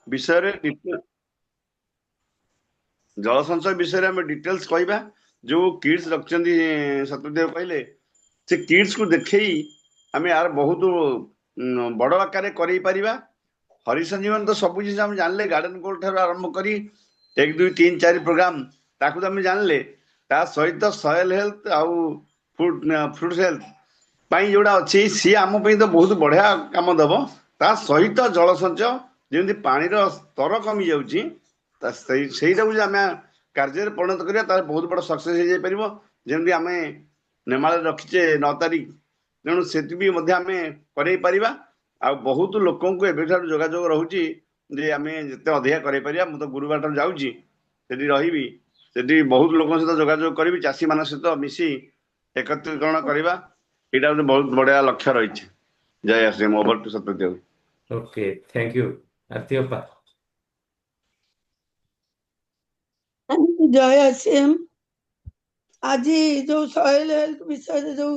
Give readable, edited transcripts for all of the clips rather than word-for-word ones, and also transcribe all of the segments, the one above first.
विषय जल संचय विषय आम डिटेल्स कहवा जो किड्स रखिंट सत्यदेव कहले से किड्स को देखई आम यार बहुत बड़ आकार कर हरिसंजीवन तो सब जिन आम जानले गार्डन गोल्ड ठार आरंभ कर 1 2 3 4 प्रोग्राम ताकू तो आम जानले ता सहित सॉइल हेल्थ आउ फ्रूट्स हेल्थ पाई जोड़ा अच्छी सी आम तो बहुत बढ़िया काम दब ता सहित जल संचय जमी पानी स्तर कमी जाऊँगी ସେଇଟାକୁ ଆମେ କାର୍ଯ୍ୟରେ ପରିଣତ କରିବା ତାହେଲେ ବହୁତ ବଡ଼ ସକ୍ସେସ୍ ହେଇଯାଇପାରିବ। ଯେମିତି ଆମେ ନେମାଳରେ ରଖିଛେ 9 ତାରିଖ, ତେଣୁ ସେଠି ବି ମଧ୍ୟ ଆମେ କରେଇ ପାରିବା। ଆଉ ବହୁତ ଲୋକଙ୍କୁ ଏବେଠାରୁ ଯୋଗାଯୋଗ ରହୁଛି ଯେ ଆମେ ଯେତେ ଅଧିକା କରେଇ ପାରିବା। ମୁଁ ତ ଗୁରୁବାରଠାରୁ ଯାଉଛି ସେଠି ରହିବି, ସେଠି ବହୁତ ଲୋକଙ୍କ ସହିତ ଯୋଗାଯୋଗ କରିବି, ଚାଷୀମାନଙ୍କ ସହିତ ମିଶି ଏକତ୍ରୀକରଣ କରିବା। ଏଇଟା ଗୋଟେ ବହୁତ ବଢିଆ ଲକ୍ଷ୍ୟ ରହିଛି। ଜୟ Shri over to Satyadev. Okay thank you Aarti अप्पा। जय आसीएम आज जो सॉइल हेल्थ विषय जो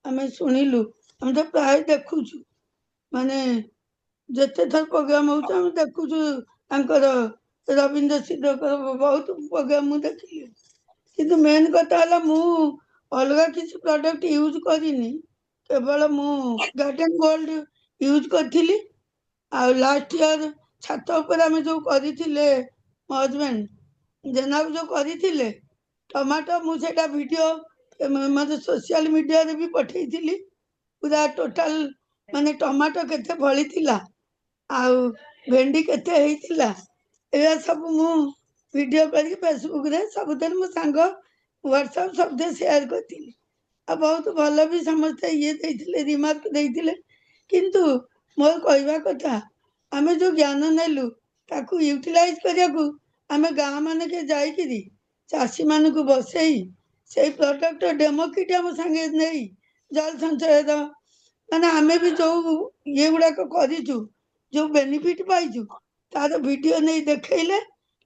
आम शुणिलु हम तो प्राय देखुचु माने जिते थर प्रोग्राम हो देखुचु रविंद्र सिद्धर बहुत प्रोग्राम मुझे देखिली किंतु मेन कथा है मु अलग किसी प्रोडक्ट यूज करिनी केवल मु गार्डन गोल्ड यूज करी लास्ट ईयर छात उपर आम जो करथिले मो हजबैंड जेनाब जो करथिले टमाटो मुझे वीडियो मतलब सोशल मीडिया रे भी पठेई थिली पूरा टोटल माने टमाटो केते फली थिला आउ भेंडी केते हेइथिला एया सब मु वीडियो करके फेसबुक रे सब दिन मो सांग व्हाट्सएप सब दे शेयर करथिली आ बहुत भलो भी समझते ये देथिले रिमार्क देथिले किंतु मोर कहवा कथा आमे जो ज्ञान नेलु ताकू यूटिलाइज करियाकू आमे गाँ माने के जाइकिरी चाषी मान को बसई से प्रोडक्ट डेमो किट आम संगे नहीं जल संचय माने आमे भी जो ये गुड़ाक करूँ जो बेनिफिट पाइचु तार वीडियो नहीं देखले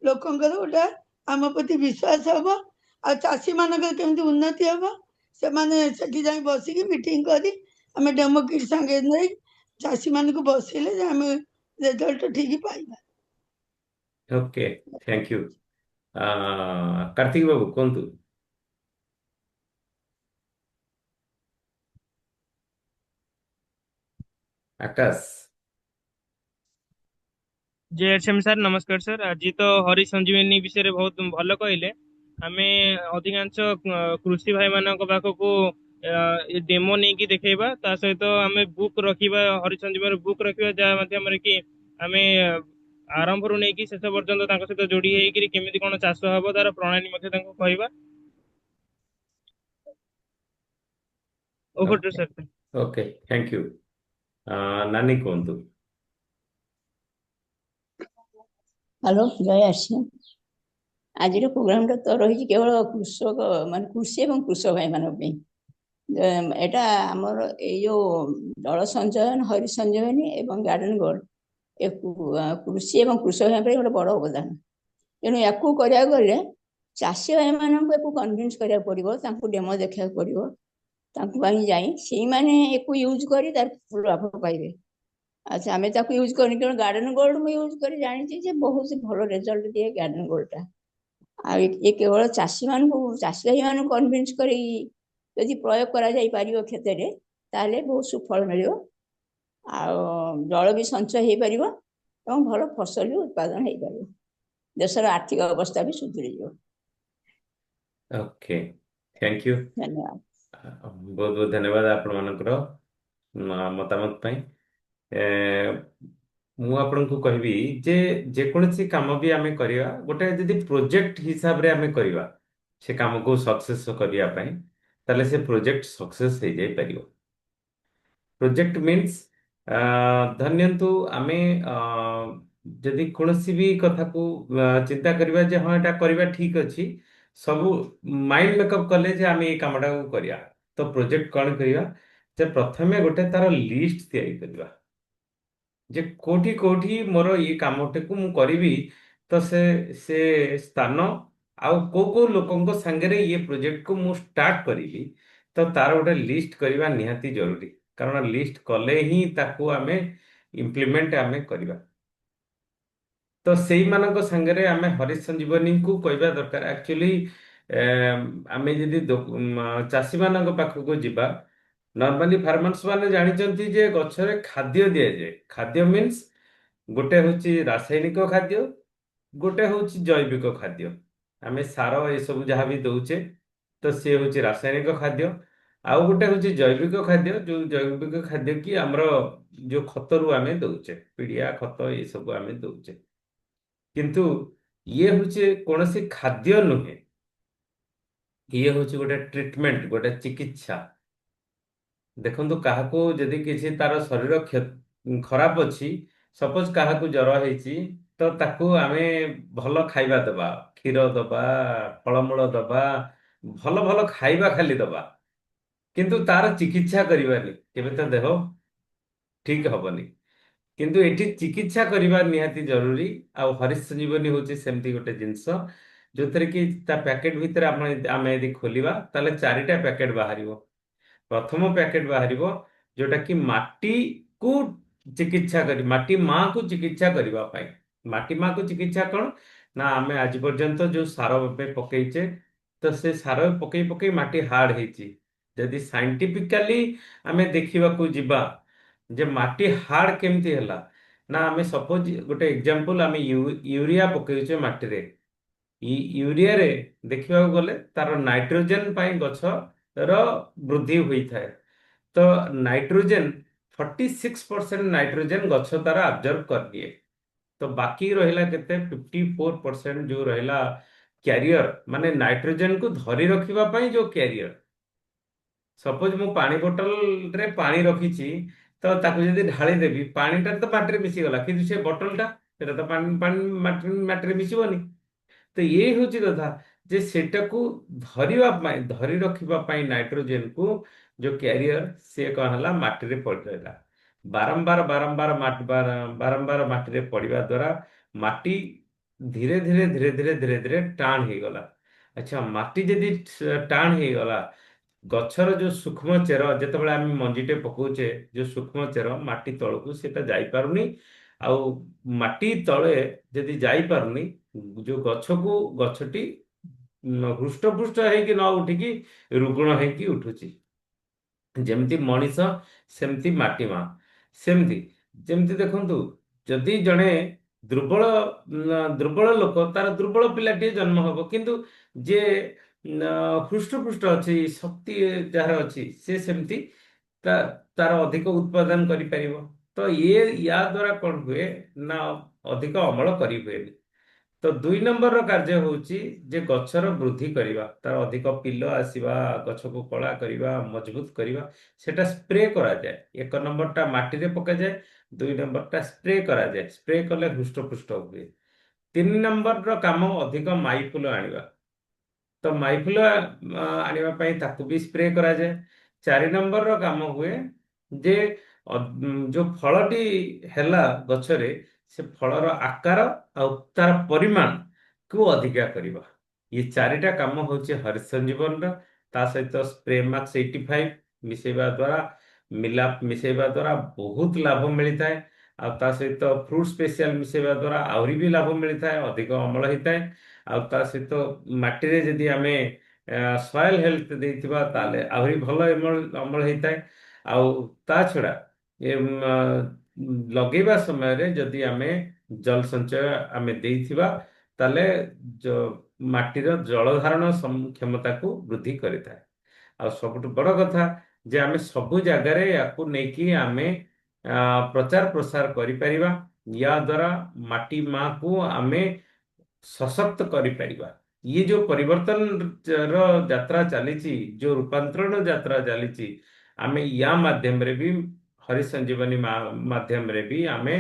लोकंकर गोटा आम प्रति विश्वास हम आ चाषी मानक केमती उन्नति हम से माने सेठी जाई बसिकी मीटिंग करी आमे डेमो किट संगे नहीं चाषी मान को बसैले आम रिजल्ट ठीक पाइबा। ओके थैंक यू कार्तिक बाबू कहतु। आकाश जय एचएम सर नमस्कार सर आज तो हरि संजीवनी विषय बहुत भल कहले आम अधिकांश कृषि भाई मान पाखक डेमो नहीं कि देखा ता सहित आम बुक रखा हरि संजीवनी बुक रखा जहाँ माध्यम कि आम आरंभ रू नहीं शेष पर्यंत सहित जोड़ी होकर केमी कौन चाष हम तार प्रणाली कहवा over to sir. Okay thank you नानी कहतु। हेलो जय आश्रम आज प्रोग्राम तो रही केवल कृषक मान कृषि और कृषक भाई मान एटा आमर यो जल संचयन हरि संजीवनी एवं गार्डन गोल्ड कृषि और कृषक भाई गोटे बड़ अवदान तेणु या गले चाषी भाई मान कन्विन्स करा पड़ो डेमो देखा पड़ो जाई से मैंने यूज कर लाभ पाइबे। अच्छा आम यूज कर गार्डन गोल्ड मुझे यूज कर जानी बहुत भल रिजल्ट दिए गार्डन गोल्ड टा ये केवल चाषी मान चाषी भाई मान कन्विन्स कर प्रयोग करा जाई पारिबो खेत रे ताले बहुत सुफल मिलियो आ जल भी संचय हो पार और भल फसल भी उत्पादन हो पार देशर आर्थिक अवस्था भी सुधरी जाओ। ओके थैंक यू धन्यवाद बहुत बहुत धन्यवाद आपण मानकर मतामत पाई मु आपको कहबी जे जेकोसी काम भी आम करवा गोटे जदि प्रोजेक्ट हिसाब रे आम करवा से काम को सक्सेस करने ताले से प्रोजेक्ट सक्सेस हो जाई परियो। प्रोजेक्ट मीन्स धन्यंतु आमे जदि कोनोसी भी कथा को चिंता करवा जे हाँ एटा करवा ठीक अच्छी सब माइंड मेकअप कले जे आमे ये कामटा को करिया तो प्रोजेक्ट कौन करवा जे प्रथमे गोटे तार लिस्ट तैयारी करवा जे कोठी कोठी मोर ये कामटे को मु करिवी तो से स्थान आउ को लोकंको संगे ये प्रोजेक्ट को मु स्टार्ट करी तो तार गोटे लिस्ट करवा निहाती जरूरी कारण लिस्ट कले ही ताकू आमे इम्प्लीमेंट आमे करवा। ତ ସେଇମାନଙ୍କ ସାଙ୍ଗରେ ଆମେ ହରିତ ସଞ୍ଜୀବନୀକୁ କହିବା ଦରକାର। ଆକ୍ଚୁଆଲି ଆମେ ଯଦି ଚାଷୀମାନଙ୍କ ପାଖକୁ ଯିବା, ନର୍ମାଲି ଫାର୍ମର୍ସ ମାନେ ଜାଣିଛନ୍ତି ଯେ ଗଛରେ ଖାଦ୍ୟ ଦିଆଯାଏ। ଖାଦ୍ୟ ମିନ୍ସ ଗୋଟେ ହଉଛି ରାସାୟନିକ ଖାଦ୍ୟ, ଗୋଟେ ହଉଛି ଜୈବିକ ଖାଦ୍ୟ। ଆମେ ସାର ଏସବୁ ଯାହା ବି ଦଉଛେ ତ ସେ ହଉଛି ରାସାୟନିକ ଖାଦ୍ୟ। ଆଉ ଗୋଟେ ହଉଛି ଜୈବିକ ଖାଦ୍ୟ, ଯୋଉ ଜୈବିକ ଖାଦ୍ୟ କି ଆମର ଯୋଉ ଖତରୁ ଆମେ ଦଉଛେ, ପିଡିଆ ଖତ ଏସବୁ ଆମେ ଦଉଛେ। କିନ୍ତୁ ଇଏ ହଉଛି କୌଣସି ଖାଦ୍ୟ ନୁହେଁ, ଇଏ ହଉଛି ଗୋଟେ ଟ୍ରିଟମେଣ୍ଟ, ଗୋଟେ ଚିକିତ୍ସା। ଦେଖନ୍ତୁ କାହାକୁ ଯଦି କିଛି ତାର ଶରୀର ଖରାପ ଅଛି, ସପୋଜ କାହାକୁ ଜର ହେଇଛି, ତ ତାକୁ ଆମେ ଭଲ ଖାଇବା ଦବା, କ୍ଷୀର ଦବା, ଫଳମୂଳ ଦବା, ଭଲ ଭଲ ଖାଇବା ଖାଲି ଦବା, କିନ୍ତୁ ତାର ଚିକିତ୍ସା କରିବାନି, କେବେ ତ ଦେହ ଠିକ ହବନି। କିନ୍ତୁ ଏଠି ଚିକିତ୍ସା କରିବା ନିହାତି ଜରୁରୀ। ଆଉ ହରିତ ସଞ୍ଜୀବନୀ ହଉଛି ସେମିତି ଗୋଟେ ଜିନିଷ ଯୋଉଥିରେ କି ତା ପ୍ୟାକେଟ ଭିତରେ ଆମେ ଯଦି ଖୋଲିବା ତାହେଲେ 4ଟା ପ୍ୟାକେଟ ବାହାରିବ। ପ୍ରଥମ ପ୍ୟାକେଟ ବାହାରିବ ଯୋଉଟା କି ମାଟିକୁ ଚିକିତ୍ସା ମାଟି ମାକୁ ଚିକିତ୍ସା କରିବା ପାଇଁ। ମାଟି ମାକୁ ଚିକିତ୍ସା କଣ ନା, ଆମେ ଆଜି ପର୍ଯ୍ୟନ୍ତ ଯୋଉ ସାର ଏବେ ପକେଇଛେ, ତ ସେ ସାର ପକେଇ ପକେଇ ମାଟି ହାର୍ଡ ହେଇଛି। ଯଦି ସାଇଣ୍ଟିଫିକାଲି ଆମେ ଦେଖିବାକୁ ଯିବା ଯେ ମାଟି ହାର୍ଡ କେମିତି ହେଲା, ନା ଆମେ ସପୋଜ ଗୋଟେ ଏକ୍ଜାମ୍ପଲ, ଆମେ ୟୁରିଆ ପକେଇଛେ ମାଟିରେ। ୟୁରିଆରେ ଦେଖିବାକୁ ଗଲେ ତାର ନାଇଟ୍ରୋଜେନ ପାଇଁ ଗଛର ବୃଦ୍ଧି ହୋଇଥାଏ। ତ ନାଇଟ୍ରୋଜେନ 46% ନାଇଟ୍ରୋଜେନ ଗଛ ତାର ଆବଜର୍ଭ କରିଦିଏ। ତ ବାକି ରହିଲା କେତେ, 54% ଯୋଉ ରହିଲା କ୍ୟାରିୟର, ମାନେ ନାଇଟ୍ରୋଜେନକୁ ଧରି ରଖିବା ପାଇଁ ଯୋଉ କ୍ୟାରିୟର। ସପୋଜ ମୁଁ ପାଣି ବୋଟଲରେ ପାଣି ରଖିଛି, ତ ତାକୁ ଯଦି ଢାଳି ଦେବି, ପାଣିଟା ତ ମାଟିରେ ମିଶିଗଲା, କିନ୍ତୁ ସେ ବୋଟଲଟା ସେଟା ତ ପାଣି ପାଣି ମାଟିରେ ମିଶିବନି। ତ ଇଏ ହଉଛି କଥା ଯେ ସେଟାକୁ ଧରିବା ପାଇଁ, ଧରି ରଖିବା ପାଇଁ ନାଇଟ୍ରୋଜେନକୁ ଯୋଉ କ୍ୟାରିୟର, ସିଏ କଣ ହେଲା ମାଟିରେ ପଡି ରହିଲା। ବାରମ୍ବାର ବାରମ୍ବାର ବାରମ୍ବାର ମାଟିରେ ପଡିବା ଦ୍ଵାରା ମାଟି ଧୀରେ ଧୀରେ ଧୀରେ ଧୀରେ ଧୀରେ ଧୀରେ ଟାଣ ହେଇଗଲା। ଆଚ୍ଛା, ମାଟି ଯଦି ଟାଣ ହେଇଗଲା, ଗଛର ଯୋଉ ସୂକ୍ଷ୍ମ ଚେର, ଯେତେବେଳେ ଆମେ ମଞ୍ଜିଟେ ପକଉଛେ, ଯୋଉ ସୂକ୍ଷ୍ମ ଚେର ମାଟି ତଳକୁ ସେଟା ଯାଇପାରୁନି। ଆଉ ମାଟି ତଳେ ଯଦି ଯାଇପାରୁନି, ଯୋଉ ଗଛଟି ହୃଷ୍ଟପୃଷ୍ଟ ହେଇକି ନ ଉଠିକି ରୁଗ୍ଣ ହେଇକି ଉଠୁଛି। ଯେମିତି ମଣିଷ ସେମିତି ମାଟି ମା। ସେମିତି ଯେମିତି ଦେଖନ୍ତୁ, ଯଦି ଜଣେ ଦୁର୍ବଳ ଲୋକ, ତାର ଦୁର୍ବଳ ପିଲାଟିଏ ଜନ୍ମ ହବ, କିନ୍ତୁ ଯିଏ ହୃଷ୍ଟପୃଷ୍ଟ ଅଛି, ଶକ୍ତି ଯାହାର ଅଛି, ସେ ସେମିତି ତା ତାର ଅଧିକ ଉତ୍ପାଦନ କରିପାରିବ। ତ ୟା ଦ୍ୱାରା କଣ ହୁଏ ନା, ଅଧିକ ଅମଳ କରି ହୁଏନି। ତ 2 ନମ୍ବରର କାର୍ଯ୍ୟ ହଉଛି ଯେ ଗଛର ବୃଦ୍ଧି କରିବା, ତାର ଅଧିକ ପିଲ ଆସିବା, ଗଛକୁ କଳା କରିବା, ମଜବୁତ କରିବା, ସେଟା ସ୍ପ୍ରେ କରାଯାଏ। 1 ନମ୍ବରଟା ମାଟିରେ ପକାଯାଏ, 2 ନମ୍ବରଟା ସ୍ପ୍ରେ କରାଯାଏ। ସ୍ପ୍ରେ କଲେ ହୃଷ୍ଟପୃଷ୍ଟ ହୁଏ। 3 ନମ୍ବରର କାମ ଅଧିକ ମାଇ ଫୁଲ ଆଣିବା। ତ ମାଇଫୁଲ ଆଣିବା ପାଇଁ ତାକୁ ବି ସ୍ପ୍ରେ କରାଯାଏ। 4 ନମ୍ବରର କାମ ହୁଏ ଯେ ଯୋଉ ଫଳଟି ହେଲା ଗଛରେ, ସେ ଫଳର ଆକାର ଆଉ ତାର ପରିମାଣ କୁ ଅଧିକା କରିବା। ଇଏ 4ଟା କାମ ହଉଛି ହରିତ ସଞ୍ଜୀବନର। ତା ସହିତ ସ୍ପ୍ରେ ମାକ୍ସ 85 ମିଶେଇବା ଦ୍ୱାରା, ମିଲାପ ମିଶେଇବା ଦ୍ୱାରା ବହୁତ ଲାଭ ମିଳିଥାଏ। ଆଉ ତା ସହିତ ଫ୍ରୁଟ ସ୍ପେଶିଆଲ ମିଶେଇବା ଦ୍ୱାରା ଆହୁରି ବି ଲାଭ ମିଳିଥାଏ, ଅଧିକ ଅମଳ ହେଇଥାଏ। ଆଉ ତା ସହିତ ମାଟିରେ ଯଦି ଆମେ ସଏଲ ହେଲ୍ଥ ଦେଇଥିବା, ତାହେଲେ ଆହୁରି ଭଲ ଅମଳ ହେଇଥାଏ। ଆଉ ତା ଛଡା ଲଗେଇବା ସମୟରେ ଯଦି ଆମେ ଜଳ ସଞ୍ଚୟ ଆମେ ଦେଇଥିବା, ତାହେଲେ ମାଟିର ଜଳ ଧାରଣ କ୍ଷମତାକୁ ବୃଦ୍ଧି କରିଥାଏ। ଆଉ ସବୁଠୁ ବଡ କଥା ଯେ ଆମେ ସବୁ ଜାଗାରେ ୟାକୁ ନେଇକି ଆମେ ପ୍ରଚାର ପ୍ରସାର କରିପାରିବା। ୟା ଦ୍ୱାରା ମାଟି ମାକୁ ଆମେ ସଶକ୍ତ କରିପାରିବା। ଇଏ ଯୋଉ ପରିବର୍ତ୍ତନର ଯାତ୍ରା ଚାଲିଛି, ଯୋଉ ରୂପାନ୍ତରଣ ଯାତ୍ରା ଚାଲିଛି, ଆମେ ୟା ମାଧ୍ୟମରେ ବି, ହରିତ ସଞ୍ଜୀବନୀ ମାଧ୍ୟମରେ ବି ଆମେ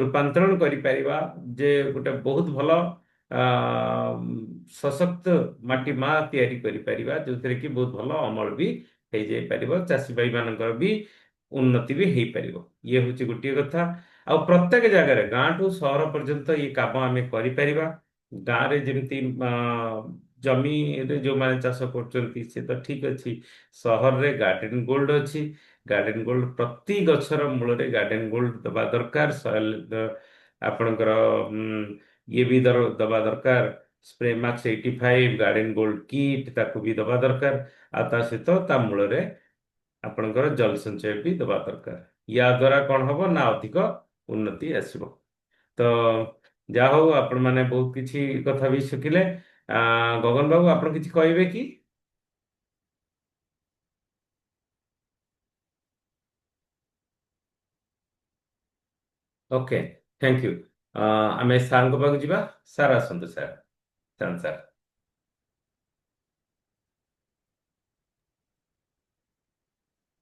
ରୂପାନ୍ତରଣ କରିପାରିବା। ଯେ ଗୋଟେ ବହୁତ ଭଲ ସଶକ୍ତ ମାଟି ମା ତିଆରି କରିପାରିବା, ଯୋଉଥିରେ କି ବହୁତ ଭଲ ଅମଳ ବି ହେଇଯାଇପାରିବ, ଚାଷୀ ଭାଇ ମାନଙ୍କର ବି ଉନ୍ନତି ବି ହେଇପାରିବ। ଇଏ ହଉଛି ଗୋଟିଏ କଥା। ଆଉ ପ୍ରତ୍ୟେକ ଜାଗାରେ, ଗାଁଠୁ ସହର ପର୍ଯ୍ୟନ୍ତ ଏଇ କାମ ଆମେ କରିପାରିବା। ଗାଁରେ ଯେମିତି ଜମିରେ ଯୋଉମାନେ ଚାଷ କରୁଛନ୍ତି ସେ ତ ଠିକ ଅଛି, ସହରରେ ଗାର୍ଡେନ ଗୋଲ୍ଡ ଅଛି। ଗାର୍ଡେନ ଗୋଲ୍ଡ ପ୍ରତି ଗଛର ମୂଳରେ ଗାର୍ଡେନ ଗୋଲ୍ଡ ଦେବା ଦରକାର। ସଏଲ ଆପଣଙ୍କର ଇଏ ବି ଦବା ଦରକାର, ସ୍ପ୍ରେ ମାକ୍ସ 85 ଗାର୍ଡେନ ଗୋଲ୍ଡ କିଟ୍ ତାକୁ ବି ଦବା ଦରକାର। ଆଉ ତା ସହିତ ତା ମୂଳରେ ଆପଣଙ୍କର ଜଳ ସଞ୍ଚୟ ବି ଦବା ଦରକାର। ୟା ଦ୍ୱାରା କ'ଣ ହବ ନା ଅଧିକ ଉନ୍ନତି ଆସିବ। ତ ଯାହା ହଉ ଆପଣମାନେ ବହୁତ କିଛି କଥା ବି ଶିଖିଲେ। ଗଗନ ବାବୁ ଆପଣ କିଛି କହିବେ କି? Okay, thank you. ଆମେ ସାର୍ଙ୍କ ପାଖକୁ ଯିବା। ସାର୍ ଆସନ୍ତୁ ସାର୍। ସାର୍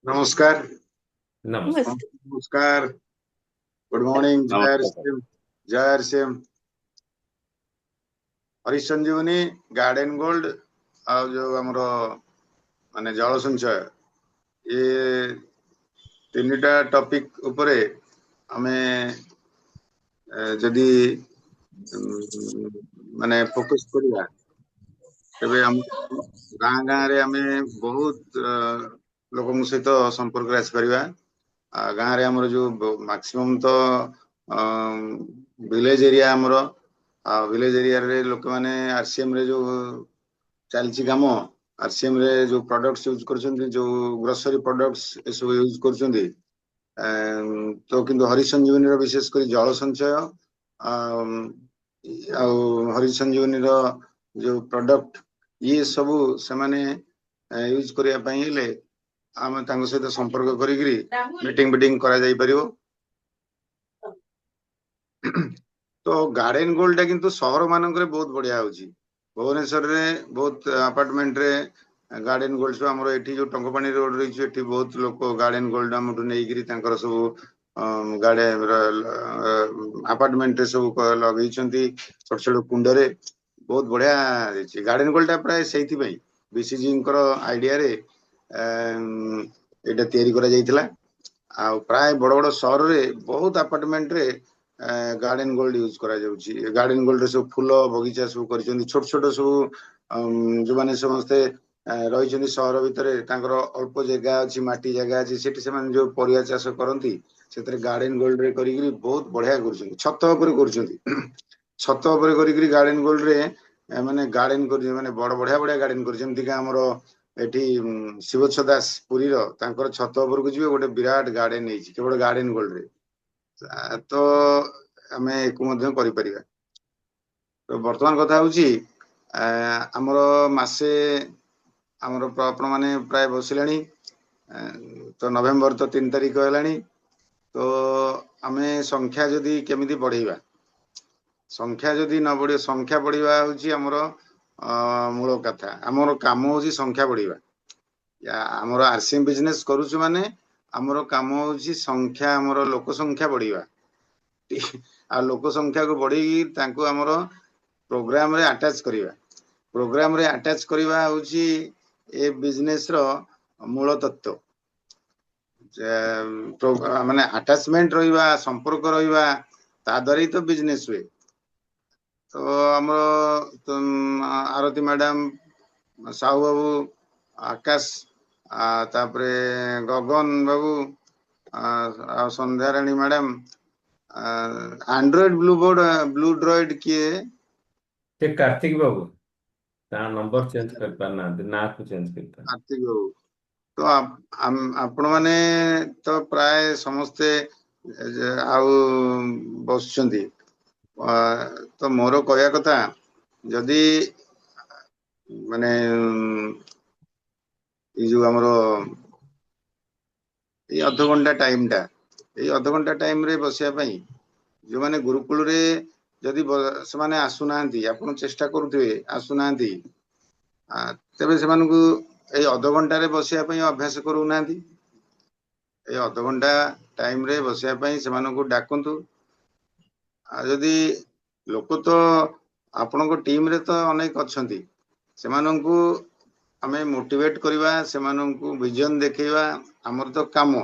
नमस्कार। नमस्कार। नमस्कार, गुड मॉर्निंग। जय सिम हरीश संजीवनी गार्डन गोल्ड आ जो हमरो माने जल संचय ये तीनटा टॉपिक उपरे हमें जदि माने फोकस करिया तबे हम गाँ गाँ रे हमें बहुत लोगों सहित संपर्क आसी परिबा। गाँ रे हमर जो मैक्सिमम तो विलेज एरिया हमर विलेज एरिया रे लोक माने आरसीएम रे जो चलची काम आरसीएम रे जो प्रोडक्ट्स यूज करछन्ती जो ग्रोसरी प्रोडक्ट्स ए सब यूज करछन्ती तो किंतु हरीश संजीवनी रो विशेष करी जल संचय आ हरीश संजीवनी रो जो प्रोडक्ट ये सब से माने यूज करिया पई हेले आम तांको सहित संपर्क करिकरी मीटिंग करा जाई परियो। तो गार्डन गोल्ड टा किंतु शहर मानक रे बहुत बढ़िया होची। भुवनेश्वर रे बहुत अपार्टमेंट रे गार्डन गोल्ड सब हमरो एठी जो टंकपाणी रोड रे एठी बहुत लोक गार्डन गोल्ड हमटु नेइकरी तांकर सब गार्डन अपार्टमेंट रे सब लगई छंती छोट छोट कुंड रे बहुत बढ़िया होची। गार्डन गोल्ड टा प्राय सेहिति पई बीसीजी कर आईडिया रे एटा तयारी करा जाइतला। आ प्राय बड़ बड़ शहर रे बहुत अपार्टमेंट रे गार्डन गोल्ड यूज करा जाउची। गार्डन गोल्ड रे सब फूल बगीचा सब करछन्ती छोट छोट सब जो माने समस्ते रहिछन्ती शहर भितरे तांकर अल्प जगह अछि माटी जगह अछि सेठी से माने जो परिया चाष करन्ती सेतरे गार्डन गोल्ड रे करिकरी बहुत बढ़िया करछन्ती। छत ऊपर करछन्ती छत ऊपर करिकरी गार्डन गोल्ड रे माने गार्डन कर माने बड़ बढ़िया बढ़िया गार्डन कर जेमति का हमरो एठी शिवच्छ दास पुरी रो तांकर छत ऊपर को जिवे गोटे विराट गार्डन हेछि केवल गार्डन गोल्ड रे। तो हमें एको मध्य करि परिबा। तो वर्तमान कथा होछि हमरो मासे हमरो आपण माने प्राय बसिलानी तो नवेम्बर तो 3 तारिख हेलानी। तो हमें संख्या जदि केमिति बढ़ेबा संख्या जदि न बढ़े संख्या बढ़िबा होछि हमरो मूल कथा। हमरो काम होछि संख्या बढ़िबा या हमरो आरसीएम बिजनेस करूछु माने हमरो काम होछि संख्या हमरो लोक संख्या बढ़िबा आ लोक संख्या को बढ़ी तांको हमरो प्रोग्राम रे अटैच करिबा। प्रोग्राम रे अटैच करिबा होछि ए बिजनेस रो मूल तत्व। माने अटैचमेंट रहिबा संपर्क रहिबा ता द्वारा तो बिजनेस हुए। तो हमरो आरती मैडम साहू बाबू आकाश तापरे गगन बाबू संध्या रानी मैडम एंड्रॉइड ब्लू ड्रॉइड किए ते कार्तिक बाबू ता नंबर चेंज कर पाना ना को चेंज करता। कार्तिक बाबू तो आपण माने तो प्राय समस्ते आउ बसुचंदी। तो मोर कहया कथा जदि माने ये जो हमरो ये आधा घंटा टाइम रे बसिया पई जो माने गुरुकुल रे जदि से माने आसुनांती आपण चेष्टा करूथिबे आसुनांती तबे से मानकु ए आधा घंटा रे बसिया पई अभ्यास करू नांती। ए आधा घंटा टाइम रे बसिया पई से मानकु डाकंतु। आ जदि लोक तो आपण को टीम रे तो अनेक अछंती से मानकु हमें मोटिवेट करिवा से मानकु विजन देखैवा हमर तो काम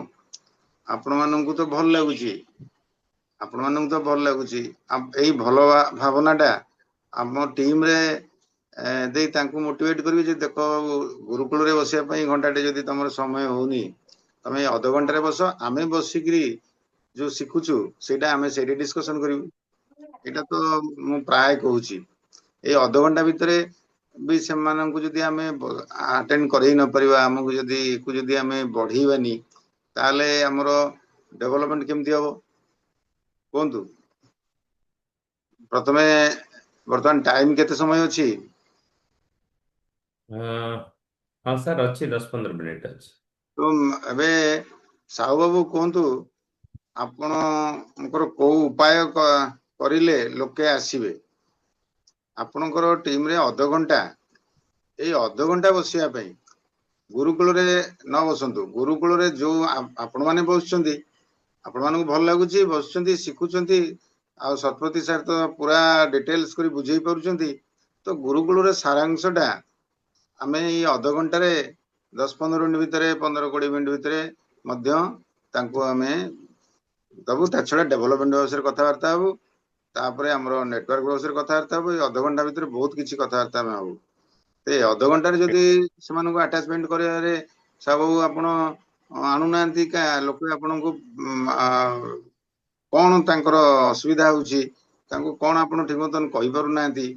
आपण मानकु तो भल लागुची आपण मानकु तो भल लागुची एई भल भावनाटा हम टीम रे दे तांकु मोटिवेट करबी जे देखो गुरुकुल रे बसिया पई घंटाटे जदि तमर समय होनी तमे आधा घंटा रे बस आमे बसिकरी जो सिखुछु सेटा आमे सेठी डिस्कशन करिवु। ଏଇଟା ତ ମୁଁ ପ୍ରାୟ କହୁଛି ଏଇ ଅଧଘଣ୍ଟା ଭିତରେ ବି ସେମାନଙ୍କୁ ଯଦି ଆମେ ଆଟେଣ୍ଡ କରେଇ ନ ପାରିବା, ଆମକୁ ଯଦି ଆମେ ବଢେଇବାନି, ତାହେଲେ ଆମର ଡେଭଲପମେଣ୍ଟ କେମିତି ହବ କୁହନ୍ତୁ? ପ୍ରଥମେ ବର୍ତ୍ତମାନ ଟାଇମ କେତେ ସମୟ ଅଛି? ହଁ ସାର୍, ଅଛି 10-15 ମିନିଟ୍ ଅଛି। ତ ଏବେ ସାହୁ ବାବୁ କୁହନ୍ତୁ, ଆପଣଙ୍କର କୋଉ ଉପାୟ କରିଲେ ଲୋକେ ଆସିବେ? ଆପଣଙ୍କର ଟିମରେ ଅଧଘଣ୍ଟା, ଏଇ ଅଧଘଣ୍ଟା ବସିବା ପାଇଁ ଗୁରୁକୁଳରେ ନ ବସନ୍ତୁ। ଗୁରୁକୁଳରେ ଯୋଉ ଆପଣମାନେ ବସୁଛନ୍ତି, ଆପଣମାନଙ୍କୁ ଭଲ ଲାଗୁଛି, ବସୁଛନ୍ତି, ଶିଖୁଛନ୍ତି, ଆଉ ଶତପଥୀ ସାର୍ ତ ପୁରା ଡିଟେଲ୍ସ କରି ବୁଝେଇ ପାରୁଛନ୍ତି। ତ ଗୁରୁକୁଳର ସାରାଂଶଟା ଆମେ ଏଇ ଅଧଘଣ୍ଟାରେ 10-15 ମିନିଟ୍ ଭିତରେ, 15-20 ମିନିଟ୍ ଭିତରେ ମଧ୍ୟ ତାଙ୍କୁ ଆମେ ଦବୁ। ତା ଛଡା ଡେଭଲପମେଣ୍ଟ ବିଷୟରେ କଥାବାର୍ତ୍ତା ହବୁ, ତାପରେ ଆମର ନେଟୱାର୍କ ବିଷୟରେ କଥାବାର୍ତ୍ତା ହବୁ। ଏଇ ଅଧଘଣ୍ଟା ଭିତରେ ବହୁତ କିଛି କଥାବାର୍ତ୍ତା ଆମେ ହବୁ। ଏ ଅଧଘଣ୍ଟାରେ ଯଦି ସେମାନଙ୍କୁ ଆଟାଚମେଣ୍ଟ କରିବାରେ ସବୁ ଆପଣ ଆଣୁନାହାନ୍ତି, ଲୋକ ଆପଣଙ୍କୁ କଣ ତାଙ୍କର ଅସୁବିଧା ହଉଛି, ତାଙ୍କୁ କଣ ଆପଣ ଠିକ ମତନ କହିପାରୁନାହାନ୍ତି,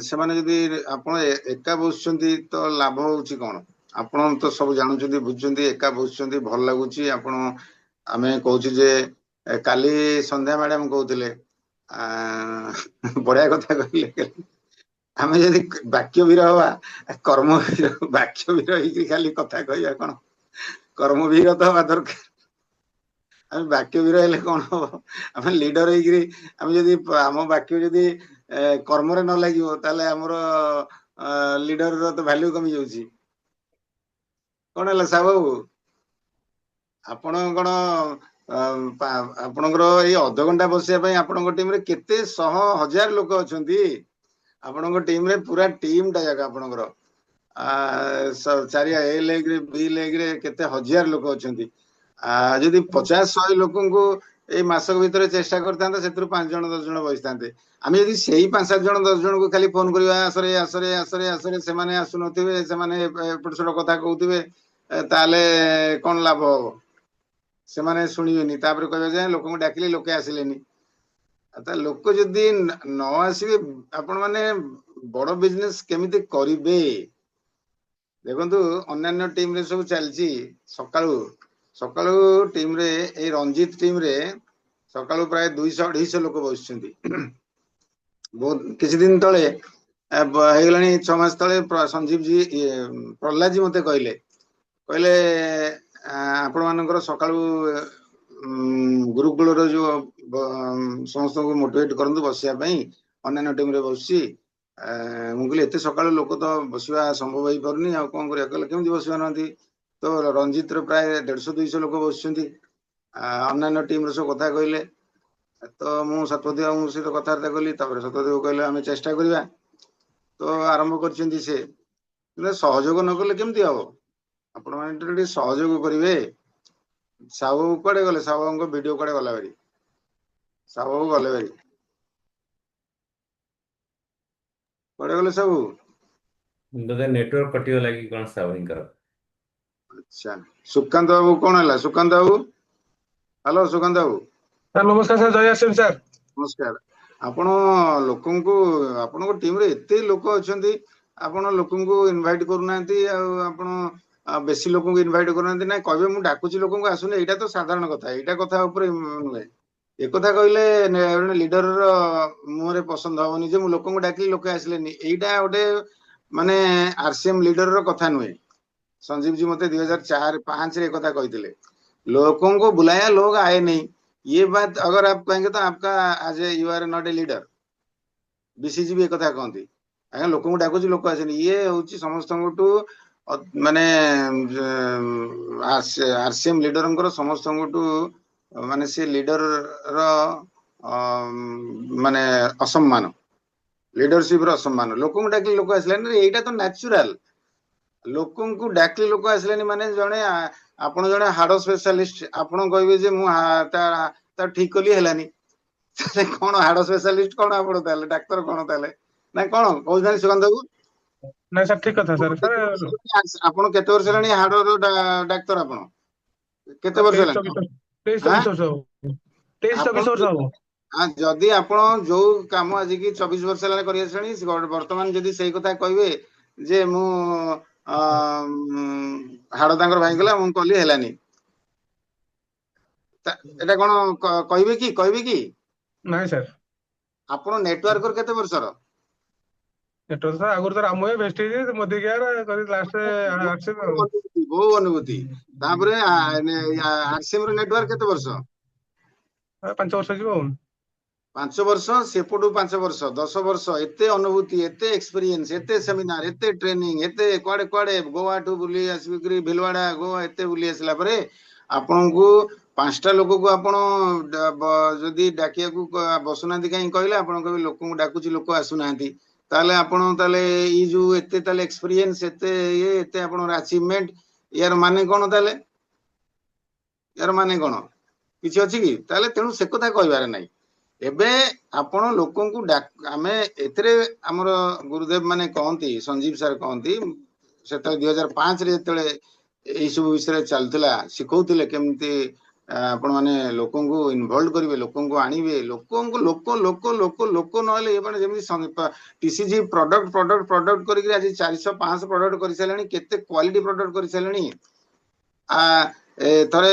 ସେମାନେ ଯଦି ଆପଣ ଏକା ବସୁଛନ୍ତି ତ ଲାଭ ହଉଛି କଣ? ଆପଣ ତ ସବୁ ଜାଣୁଛନ୍ତି, ବୁଝୁଛନ୍ତି, ଏକା ବସୁଛନ୍ତି, ଭଲ ଲାଗୁଛି। ଆମେ କହୁଛୁ ଯେ କାଲି ସନ୍ଧ୍ୟା ମ୍ୟାଡାମ କହୁଥିଲେ, ବଢିଆ କଥା କହିଲେ, ଆମେ ଯଦି ବାକ୍ୟ ବୀର ହବା, ବାକ୍ୟ ବୀର ହେଇକି ଖାଲି କଥା କହିବା କଣ, କର୍ମ ବୀର ତ ହବା ଦରକାର। ଆମେ ବାକ୍ୟ ବୀର ହେଲେ କଣ ହବ? ଆମେ ଲିଡର ହେଇକିରି ଆମେ ଯଦି ଆମ ବାକ୍ୟ ଯଦି କର୍ମରେ ନ ଲାଗିବ, ତାହେଲେ ଆମର ଲିଡରର ତ ଭ୍ୟାଲ୍ୟୁ କମି ଯାଉଛି। କଣ ହେଲା ସାହୁ ବାବୁ? ଆପଣ କଣ ଆପଣଙ୍କର ଏଇ ଅଧଘଣ୍ଟା ବସିବା ପାଇଁ ଆପଣଙ୍କ ଟିମରେ କେତେ ଶହ ହଜାର ଲୋକ ଅଛନ୍ତି? ଆପଣଙ୍କ ଟିମରେ ପୁରା ଟିମଟା ଯାକ ଆପଣଙ୍କର ଚାରିଆ ଏ ଲେଗରେ, ବି ଲେଗରେ କେତେ ହଜାର ଲୋକ ଅଛନ୍ତି। ଯଦି 50-100 ଲୋକଙ୍କୁ ଏଇ ମାସକ ଭିତରେ ଚେଷ୍ଟା କରିଥାନ୍ତେ, ସେଥିରୁ 5-10 ଜଣ ବସିଥାନ୍ତେ। ଆମେ ଯଦି ସେଇ 5-7 ଜଣ 10 ଜଣଙ୍କୁ ଖାଲି ଫୋନ କରିବା, ଆସରେ ଆସରେ ଆସରେ ଆସରେ, ସେମାନେ ଆସୁନଥିବେ, ସେମାନେ ଏପଟ ସେପଟ କଥା କହୁଥିବେ, ତାହେଲେ କଣ ଲାଭ ହବ? ସେମାନେ ଶୁଣିବେନି, ତାପରେ କହିବେ ଯେ ଲୋକଙ୍କୁ ଡାକିଲେ ଲୋକେ ଆସିଲେନି। ତା ଲୋକ ଯଦି ନ ଆସିବେ, ଆପଣ ମାନେ ବଡ ବିଜନେସ କେମିତି କରିବେ? ଦେଖନ୍ତୁ, ଅନ୍ୟାନ୍ୟ ଟିମରେ ସବୁ ଚାଲିଛି, ସକାଳୁ ଟିମରେ, ଏଇ ରଞ୍ଜିତ ଟିମରେ ସକାଳୁ ପ୍ରାୟ 200-250 ଲୋକ ବସୁଛନ୍ତି। ବହୁତ କିଛି ଦିନ ତଳେ ହେଇଗଲାଣି, 6 ମାସ ତଳେ ସଞ୍ଜୀବ ଜୀ, ପ୍ରହ୍ଲାଦ ଜୀ ମତେ କହିଲେ ଆପଣ ମାନଙ୍କର ସକାଳୁ ଗୁରୁକୁଳର ଯୋଉ ସମସ୍ତଙ୍କୁ ମୋଟିଭେଟ କରନ୍ତୁ ବସିବା ପାଇଁ, ଅନ୍ୟାନ୍ୟ ଟିମରେ ବସୁଛି। ମୁଁ କହିଲି ଏତେ ସକାଳୁ ଲୋକ ତ ବସିବା ସମ୍ଭବ ହେଇପାରୁନି, ଆଉ କଣ କରିବା? କହିଲେ କେମିତି ବସିବା ନାହାନ୍ତି? ତ ରଞ୍ଜିତର ପ୍ରାୟ 150-200 ଲୋକ ବସୁଛନ୍ତି। ଅନ୍ୟାନ୍ୟ ଟିମର ସବୁ କଥା କହିଲେ, ତ ମୁଁ ଶତପଥୀ ବାବୁଙ୍କ ସହିତ କଥାବାର୍ତ୍ତା କଲି। ତାପରେ ଶତପଥୀ ବାବୁ କହିଲେ ଆମେ ଚେଷ୍ଟା କରିବା। ତ ଆରମ୍ଭ କରିଛନ୍ତି ସେ, ସହଯୋଗ ନ କଲେ କେମିତି ହବ? ଆପଣ ମାନେ ଟିକେ ସହଯୋଗ କରିବେ। ସାହୁ ବାବୁ କୁଆଡେ ଗଲେ? ସାହୁ ବାବୁଙ୍କ ଭିଡିଓ କୁଆଡେ ଗଲା ଭାରି? ସାହୁ ବାବୁ ଗଲେ ଭାରି, କୁଆଡେ ଗଲେ ସବୁ? ବୋଧେ ନେଟୱାର୍କ କଟିଗଲା କି କଣ ସାହୁଙ୍କର? ଆଚ୍ଛା, ସୁକାନ୍ତ ବାବୁ କଣ ହେଲା? ସୁକାନ୍ତ ବାବୁ, ହ୍ୟାଲୋ ସୁକାନ୍ତ ବାବୁ। ସାର୍ ନମସ୍କାର ସାର୍, ଜୟ ଆଶ୍ରମ ସାର୍। ନମସ୍କାର। ଆପଣ ଲୋକଙ୍କୁ, ଆପଣଙ୍କ ଟିମରେ ଏତେ ଲୋକ ଅଛନ୍ତି, ଆପଣ ଲୋକଙ୍କୁ ଇନଭାଇଟ କରୁନାହାନ୍ତି, ଆଉ ଆପଣ ବେଶୀ ଲୋକଙ୍କୁ ଇନଭାଇଟ କରୁନାହାନ୍ତି। ନାଇଁ କହିବେ ମୁଁ ଡାକୁଛି ଲୋକଙ୍କୁ ଆସୁନି, ଏଇଟା ତ ସାଧାରଣ କଥା, ଏଇଟା କଥା ଉପରେ ନୁହେଁ। ଏକଥା କହିଲେ ଲିଡରର ମୁହଁରେ ପସନ୍ଦ ହବନି ଯେ ମୁଁ ଲୋକଙ୍କୁ ଡାକିଲି ଲୋକେ ଆସିଲେନି। ଏଇଟା ଗୋଟେ ମାନେ ଆରସିଏମ ଲିଡରର କଥା ନୁହେଁ। संजीव जी मते 2004-5 रे कथा कहते, लोगों को बुलाया लोग आए नहीं। ये बात अगर आप कहेंगे तो आपका आज you are not a leader. BCG भी एक कथा कहती, आज्ञा लोक डाकुची लोक आसेनी। ये हूँ समस्त माने आरसीएम लीडर समस्त माने से लीडर माने असम्मान, लीडरशिप असम्मान। लोक डाक लोक आसले, यही तो न्याचुराल। लोक डाकली लोक आसले माने जड़े आपण जड़े हार्ड स्पेशलिस्ट, आपण कहे ठीक कली है कौन हार्ड स्पेशलिस्ट कौन आप डाक्तर कौन ना कौन कहते सुकांत बाबू? ना सर ठीक कथा सर। आपण केते वर्ष हेलानी हार्ड डाक्तर? आपण केते वर्ष हेलानी? 23-24 वर्ष। जदि आपण जो काम आज की 24 वर्ष हेला करि आछणी वर्तमान जदि सही कथा कहबे जे मु हाड़ तांकर भाई गला मु कली हेलानी एटा कोन कहबे कि ନାଇଁ ସାର୍ आपण नेटवर्क केते वर्षर ନେଟୱାର୍କ ସାର୍ ଆଗରୁ ତ ରାମ ଭେଷ୍ଟିଜ ମୋଦି କେୟାର କରି ଲାଷ୍ଟ ଆରସିଏମ ଆଉ बहु अनुभूति तापरे आरसीएम ର नेटवर्क केते वर्ष 5 ବର୍ଷ ଯିବ ଆଉ 5 वर्ष सेपटू 5 वर्ष 10 वर्ष एते अनुभूति एते एक्सपीरियंस एते सेमिनार एते ट्रेनिंग एते कुआडे कुआडे गोवा टू बुली आसबिक्री भिलवाड़ा गोवा एते बुली आसला परे आपन को 5टा लोक को आपण जदि डाकिया को बसुनांती कहीं कहले आपण कबे लोक को डाकुची लोक आसुनांती ताले आपण ताले ई जो एते ताले एक्सपीरियंस एते ये एते आपण अचीवमेंट यार माने कोन ताले यार माने कोन किछि अछि कि ताले तेनु से कथा कहबारे नै एबे आपण लोकन को आमे एतरे हमर गुरुदेव माने कहंती संजीव सर कहंती सेता 2005 रे तळे एई सब विषय चलतला सिखौतिले केमती आपण माने लोकन को इन्वॉल्व करिवे लोकन को आनिवे लोकन को लोक नहले एबे जेमि टीसीजी प्रोडक्ट करी आज 400 500 प्रोडक्ट करि सलेनी केते क्वालिटी प्रोडक्ट करि सलेनी थरे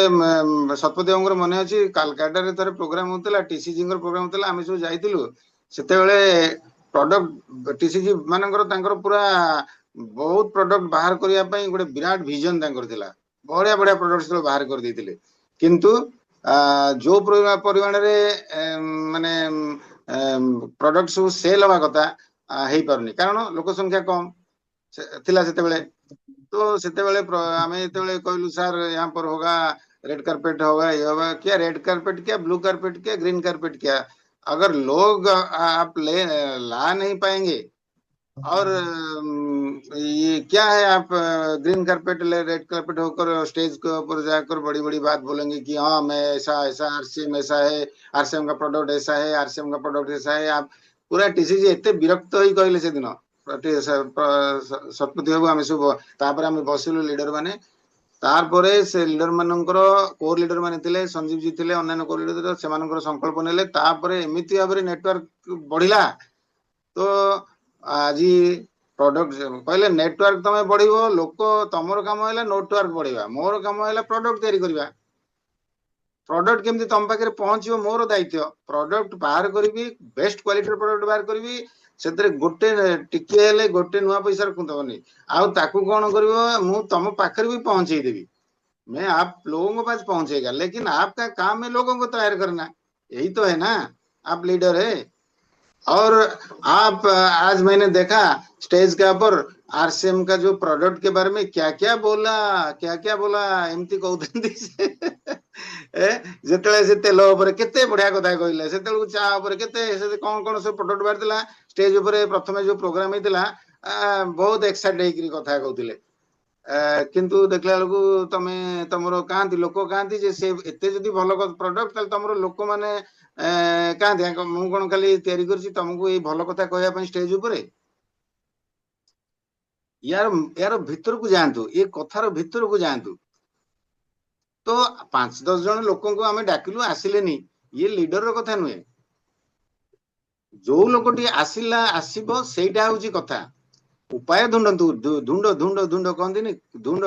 सतपति मन अच्छी कालकाटा रे थरे प्रोग्राम होतला टीसीजी प्रोग्राम होतला आमे सब जाइतिलु सेते बेले प्रोडक्ट टीसीजी मानकर तांकर पूरा बहुत प्रोडक्ट बाहर करिया पई गोटे विराट विजन तांकर थिला बढ़िया बढ़िया प्रोडक्ट्स बाहर कर देथिले किंतु जो परिमाण रे माने प्रोडक्ट सब सेल हवा कथा हेई पारनी कारण लोक संख्या कम थिला सेते बेले तो सेते बेले आमे एते बेले कहलु सर यहाँ पर होगा रेड कार्पेट होगा ये होगा क्या रेड कार्पेट क्या ब्लू कार्पेट क्या ग्रीन कार्पेट क्या अगर लोग आप ला नहीं पाएंगे और ये क्या है आप ग्रीन कार्पेट रेड कार्पेट होकर स्टेज के ऊपर जाकर बड़ी बड़ी बात बोलेंगे कि हाँ मैं ऐसा ऐसा आरसीएम ऐसा है आरसीएम का प्रोडक्ट ऐसा है आरसीएम का प्रोडक्ट ऐसा है आप पूरा टीसीजी एते विरक्त होई कहले से दिन सतपति बाबू आमे सब तापर आमे बसिलु लीडर माने तारपरे से लीडर मानकर कोर लीडर माने थिले संजीव जी थिले अन्य कोर लीडर से मानकर संकल्प नेले तापरे एमिति भाबरे नेटवर्क बढ़िला तो आज प्रोडक्ट कहले नेटवर्क तमे बढ़िबो लोक तमर काम हैला नेटवर्क बढ़िबा मोर काम हैला प्रोडक्ट तयारी करबा प्रोडक्ट केमती तम पाखे पहुंचो मोर दायित्व प्रोडक्ट बाहर करी बेस्ट क्वालिटी प्रोडक्ट बाहर करी से गोटे टिके हेले गोटे नुआ पैसा रखुनी आउ ताकू कौन कर तुम पाखे भी पहुंचे देवी मैं आप लोगों के पास पहुंचेगा लेकिन आपका काम है लोगों को तैयार करना यही तो है ना आप लीडर है और आप आज मैंने देखा स्टेज के ऊपर आरसीएम का जो प्रोडक्ट के बारे में क्या क्या बोला एमती कहते जेतले से तेल ऊपर केते बढ़िया कथा कहले सेतेलु चा ऊपर केते से कोन कोन सब प्रोडक्ट बारतिला स्टेज ऊपर प्रथमे जो प्रोग्राम हेतिला बहुत एक्साइटेड हेकरी कथा कहतिले किंतु देखला लकु तमे तमरो कांती लोक कांती जे से एते जदी भलो प्रोडक्ट तल तमरो लोक माने कांती मु कोन खाली तयारी करछि तुमको ए भलो कथा कहया पई स्टेज ऊपर यार भीतर को जानतु ये कथार भीतर को जानतु तो 5-10 जन लोकों को आमे डाकिलु आसिलेनी ये लीडर रो कथा नुए जो लोकटी आसिला आसीबो सेटा होची कथा उपाय ढूंढंतु ढूंढ ढूंढ ढूंढ कहंदी नि ढूंढ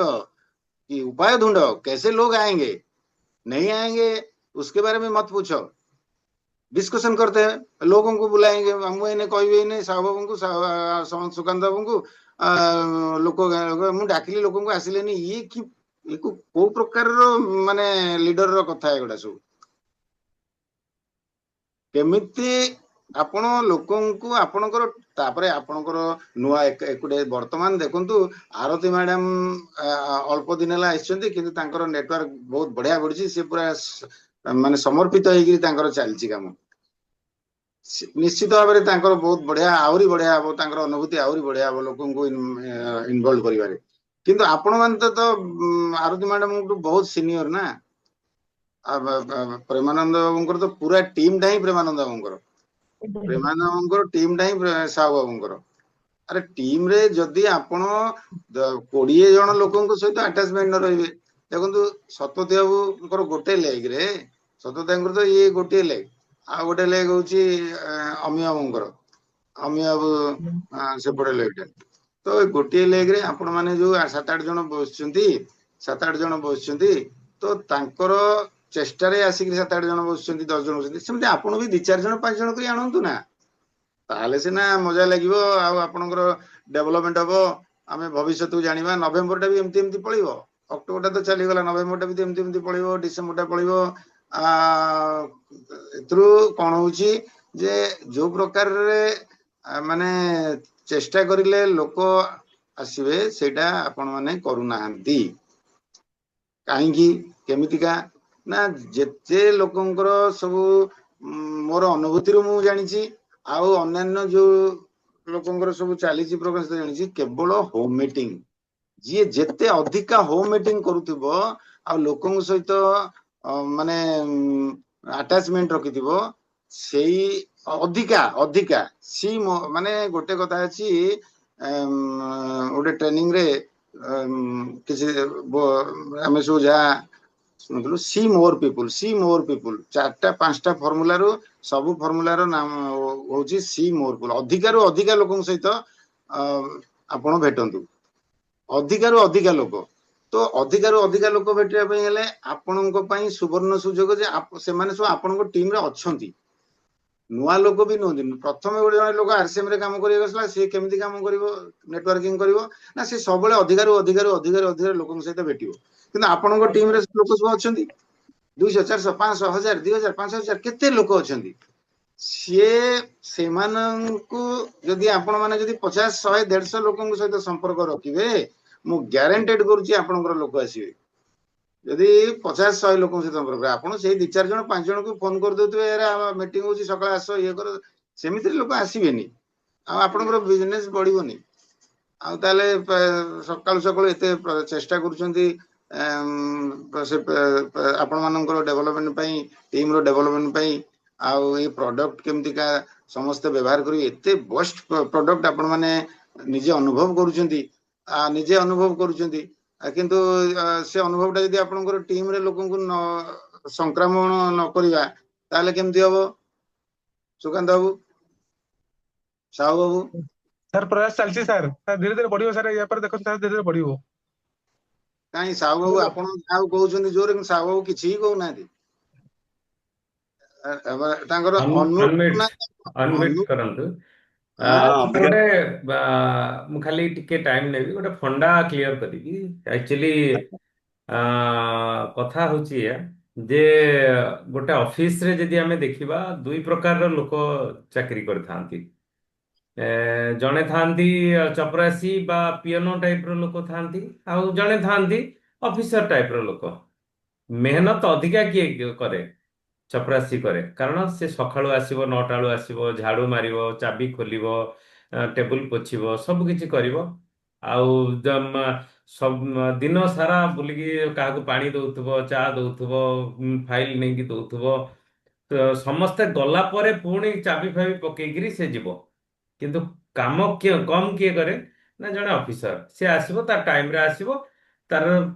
कि उपाय ढूंढ कैसे लोग आएंगे नहीं आएंगे उसके बारे में मत पूछो डिस्कशन करते हैं लोगों को बुलाएंगे हम इन्हें कहबे नहीं साहब बाबू को सुकांत बाबू को लोक मु डाकिली लोगों को आसिलेनी ये कि को प्रकार माने लीडर रो कथा है गोटा सब केमिति आपण लोकन को आपनकर तापरे आपनकर नुआ एकुडे वर्तमान देखंतु आरती मैडम अल्प दिन ला आइछंती किंतु तांकर नेटवर्क बहुत बढ़िया बढ़िछि से पूरा माने समर्पित होइगिरी तांकर चलछि काम निश्चित भाव में तांकर बहुत बढ़िया आउरी बढ़िया हो तांकर अनुभूति आउरी बढ़िया हो लोकन को इन्वॉल्व करिवारे किंतु आपण मान तो आरती मैडम बहुत सीनियर ना प्रेमानंद बाबूंकर तो पूरा टीम टा ही प्रेमानंद बाबूंकर टीम टा ही साहू बाबूंकर अरे टीम रे जदि आपण 20 जन लोकन सहित अटैचमेंट न रहिबे देखंतु सतपति बाबूंकर गोटे लेग रे सतपति तो ये गोटे लेग ଆଉ ଗୋଟେ ଲେଗ୍ ହଉଛି ଅମୀୟ ବାବୁଙ୍କର, ଅମୀୟ ବାବୁ ସେପଟେ ଲେଗ୍ଟା। ତ ଏ ଗୋଟିଏ ଲେଗ୍ରେ ଆପଣ ମାନେ ଯୋଉ 7-8 ଜଣ ବସିଛନ୍ତି, 7-8 ଜଣ ବସିଛନ୍ତି, ତ ତାଙ୍କର ଚେଷ୍ଟାରେ ଆସିକି 7-8 ଜଣ ବସୁଛନ୍ତି, 10 ଜଣ ବସୁଛନ୍ତି, ସେମିତି ଆପଣ ବି 2-4 ଜଣ 5 ଜଣ କରି ଆଣନ୍ତୁ ନା, ତାହେଲେ ସିନା ମଜା ଲାଗିବ ଆଉ ଆପଣଙ୍କର ଡେଭଲପମେଣ୍ଟ ହବ। ଆମେ ଭବିଷ୍ୟତକୁ ଜାଣିବା। ନଭେମ୍ବରଟା ବି ଏମିତି ଏମିତି ପଳେଇବ, ଅକ୍ଟୋବରଟା ତ ଚାଲିଗଲା, ନଭେମ୍ବରଟା ବି ଏମିତି ଏମିତି ପଳେଇବ, ଡିସେମ୍ବରଟା ପଳେଇବ। ଏଥିରୁ କଣ ହଉଛି ଯେ ଯୋଉ ପ୍ରକାରରେ ମାନେ ଚେଷ୍ଟା କରିଲେ ଲୋକ ଆସିବେ ସେଇଟା ଆପଣ ମାନେ କରୁନାହାନ୍ତି। କାହିଁକି କେମିତିକା ନା ଯେତେ ଲୋକଙ୍କର ସବୁ ମୋର ଅନୁଭୂତିରୁ ମୁଁ ଜାଣିଛି, ଆଉ ଅନ୍ୟାନ୍ୟ ଯୋଉ ଲୋକଙ୍କର ସବୁ ଚାଲିଛି ପ୍ରକାଶ ଜାଣିଛି, କେବଳ ହୋମ ମିଟିଂ। ଯିଏ ଯେତେ ଅଧିକା ହୋମ ମିଟିଂ କରୁଥିବ ଆଉ ଲୋକଙ୍କ ସହିତ ମାନେ ଆଟାଚମେଣ୍ଟ ରଖିଥିବ, ସେଇ ଅଧିକା ଅଧିକା ମାନେ ଗୋଟେ କଥା ଅଛି, ଗୋଟେ ଟ୍ରେନିଂରେ କିଛି ଆମେ ସବୁ ଯାହା ଶୁଣୁଥିଲୁ, ସି ମୋର ପିପୁଲ 4-5ଟା ଫର୍ମୁଲାରୁ ସବୁ ଫର୍ମୁଲାର ନାମ ହଉଛି ସି ମୋର ପିପୁଲ। ଅଧିକାରୁ ଅଧିକା ଲୋକଙ୍କ ସହିତ ଆପଣ ଭେଟନ୍ତୁ, ଅଧିକାରୁ ଅଧିକା ଲୋକ। ତ ଅଧିକାରୁ ଅଧିକା ଲୋକ ଭେଟିବା ପାଇଁ ହେଲେ ଆପଣଙ୍କ ପାଇଁ ସୁବର୍ଣ୍ଣ ସୁଯୋଗ ଯେ ସେମାନେ ସବୁ ଆପଣଙ୍କ ଟିମରେ ଅଛନ୍ତି, ନୂଆ ଲୋକ ବି ନୁହନ୍ତି। ପ୍ରଥମେ ଗୋଟେ ଜଣେ ଲୋକ RCM ରେ କାମ କରିବାକୁ ଆସିଲା, ସିଏ କେମିତି କାମ କରିବ, ନେଟୱାର୍କିଂ କରିବ ନା, ସେ ସବୁବେଳେ ଅଧିକାରୁ ଅଧିକାରୁ ଅଧିକାରୁ ଅଧିକା ଲୋକଙ୍କ ସହିତ ଭେଟିବ। କିନ୍ତୁ ଆପଣଙ୍କ ଟିମରେ ଲୋକ ସବୁ ଅଛନ୍ତି 200, 400, 500, 1000, 2000, 5000 କେତେ ଲୋକ ଅଛନ୍ତି। ସିଏ ସେମାନଙ୍କୁ ଯଦି ଆପଣ ମାନେ ଯଦି 50, 100, 150 ଲୋକଙ୍କ ସହିତ ସମ୍ପର୍କ ରଖିବେ, ମୁଁ ଗ୍ୟାରେଣ୍ଟେଡ କରୁଛି ଆପଣଙ୍କର ଲୋକ ଆସିବେ। ଯଦି 50, 100 ଲୋକଙ୍କ ସହିତ ସମ୍ପର୍କ, ଆପଣ ସେଇ 2-4 ଜଣ 5 ଜଣଙ୍କୁ ଫୋନ କରିଦଉଥିବେ, ମିଟିଂ ହଉଛି ସକାଳେ ଆସ ଇଏ କର, ସେମିତିରେ ଲୋକ ଆସିବେନି ଆଉ ଆପଣଙ୍କର ବିଜନେସ ବଢିବନି। ଆଉ ତାହେଲେ ସକାଳୁ ସକାଳୁ ଏତେ ଚେଷ୍ଟା କରୁଛନ୍ତି ଆପଣ ମାନଙ୍କର ଡେଭଲପମେଣ୍ଟ ପାଇଁ, ଟିମର ଡେଭଲପମେଣ୍ଟ ପାଇଁ, ଆଉ ଏଇ ପ୍ରଡକ୍ଟ କେମିତିକା ସମସ୍ତେ ବ୍ୟବହାର କରିବେ, ଏତେ ବେଷ୍ଟ ପ୍ରଡକ୍ଟ ଆପଣ ମାନେ ନିଜେ ଅନୁଭବ କରୁଛନ୍ତି, କିନ୍ତୁ ସେ ଅନୁଭବଟା ଯଦି ଆପଣଙ୍କର ଟିମରେ ଲୋକଙ୍କୁ ସଂକ୍ରମଣ ନ କରିବା ତାହେଲେ କେମିତି ହବ? ସୁକାନ୍ତ ବାବୁ, ସାହୁ ବାବୁ। ସାର୍ ପ୍ରୟାସ ଚାଲିଛି ସାର୍, ଧୀରେ ଧୀରେ ବଢିବ ସାର୍, ୟା ପରେ ଦେଖନ୍ତୁ ସାର୍ ଧୀରେ ଧୀରେ ବଢିବ। କାହିଁ ସାହୁ ବାବୁ ଆପଣ ଯାହାକୁ କହୁଛନ୍ତି ଜୋରେ, କିନ୍ତୁ ସାହୁ ବାବୁ କିଛି ହିଁ କହୁନାହାନ୍ତି। ତାଙ୍କର ଅନମ୍ୟୁଟ କରନ୍ତୁ। ଗୋଟେ ମୁଁ ଖାଲି ଟିକେ ଟାଇମ ନେବି, ଗୋଟେ ଫଣ୍ଡା କ୍ଲିୟର କରିବି। ଆକ୍ଚୁଆଲି କଥା ହଉଛି ଏଇଆ ଯେ ଗୋଟେ ଅଫିସରେ ଯଦି ଆମେ ଦେଖିବା, 2 ପ୍ରକାରର ଲୋକ ଚାକିରି କରିଥାନ୍ତି। ଜଣେ ଥାନ୍ତି ଚପରାସି ବା ପିଅନ ଟାଇପର ଲୋକ ଥାନ୍ତି, ଆଉ ଜଣେ ଥାନ୍ତି ଅଫିସର ଟାଇପର ଲୋକ। ମେହନତ ଅଧିକା କିଏ କରେ? ଚପରାସି କରେ, କାରଣ ସେ ସକାଳୁ ଆସିବ, 9ଟା ବେଳୁ ଆସିବ, ଝାଡୁ ମାରିବ, ଚାବି ଖୋଲିବ, ଟେବୁଲ ପୋଛିବ, ସବୁ କିଛି କରିବ। ଆଉ ଦିନ ସାରା ବୁଲିକି କାହାକୁ ପାଣି ଦଉଥିବ, ଚା ଦଉଥିବ, ଫାଇଲ ନେଇକି ଦଉଥିବ। ତ ସମସ୍ତେ ଗଲା ପରେ ପୁଣି ଚାବି ଫାବି ପକେଇକିରି ସେ ଯିବ। କିନ୍ତୁ କାମ କମ କିଏ କରେ? ନା ଜଣେ ଅଫିସର। ସେ ଆସିବ, ତା ଟାଇମରେ ଆସିବ, ତାର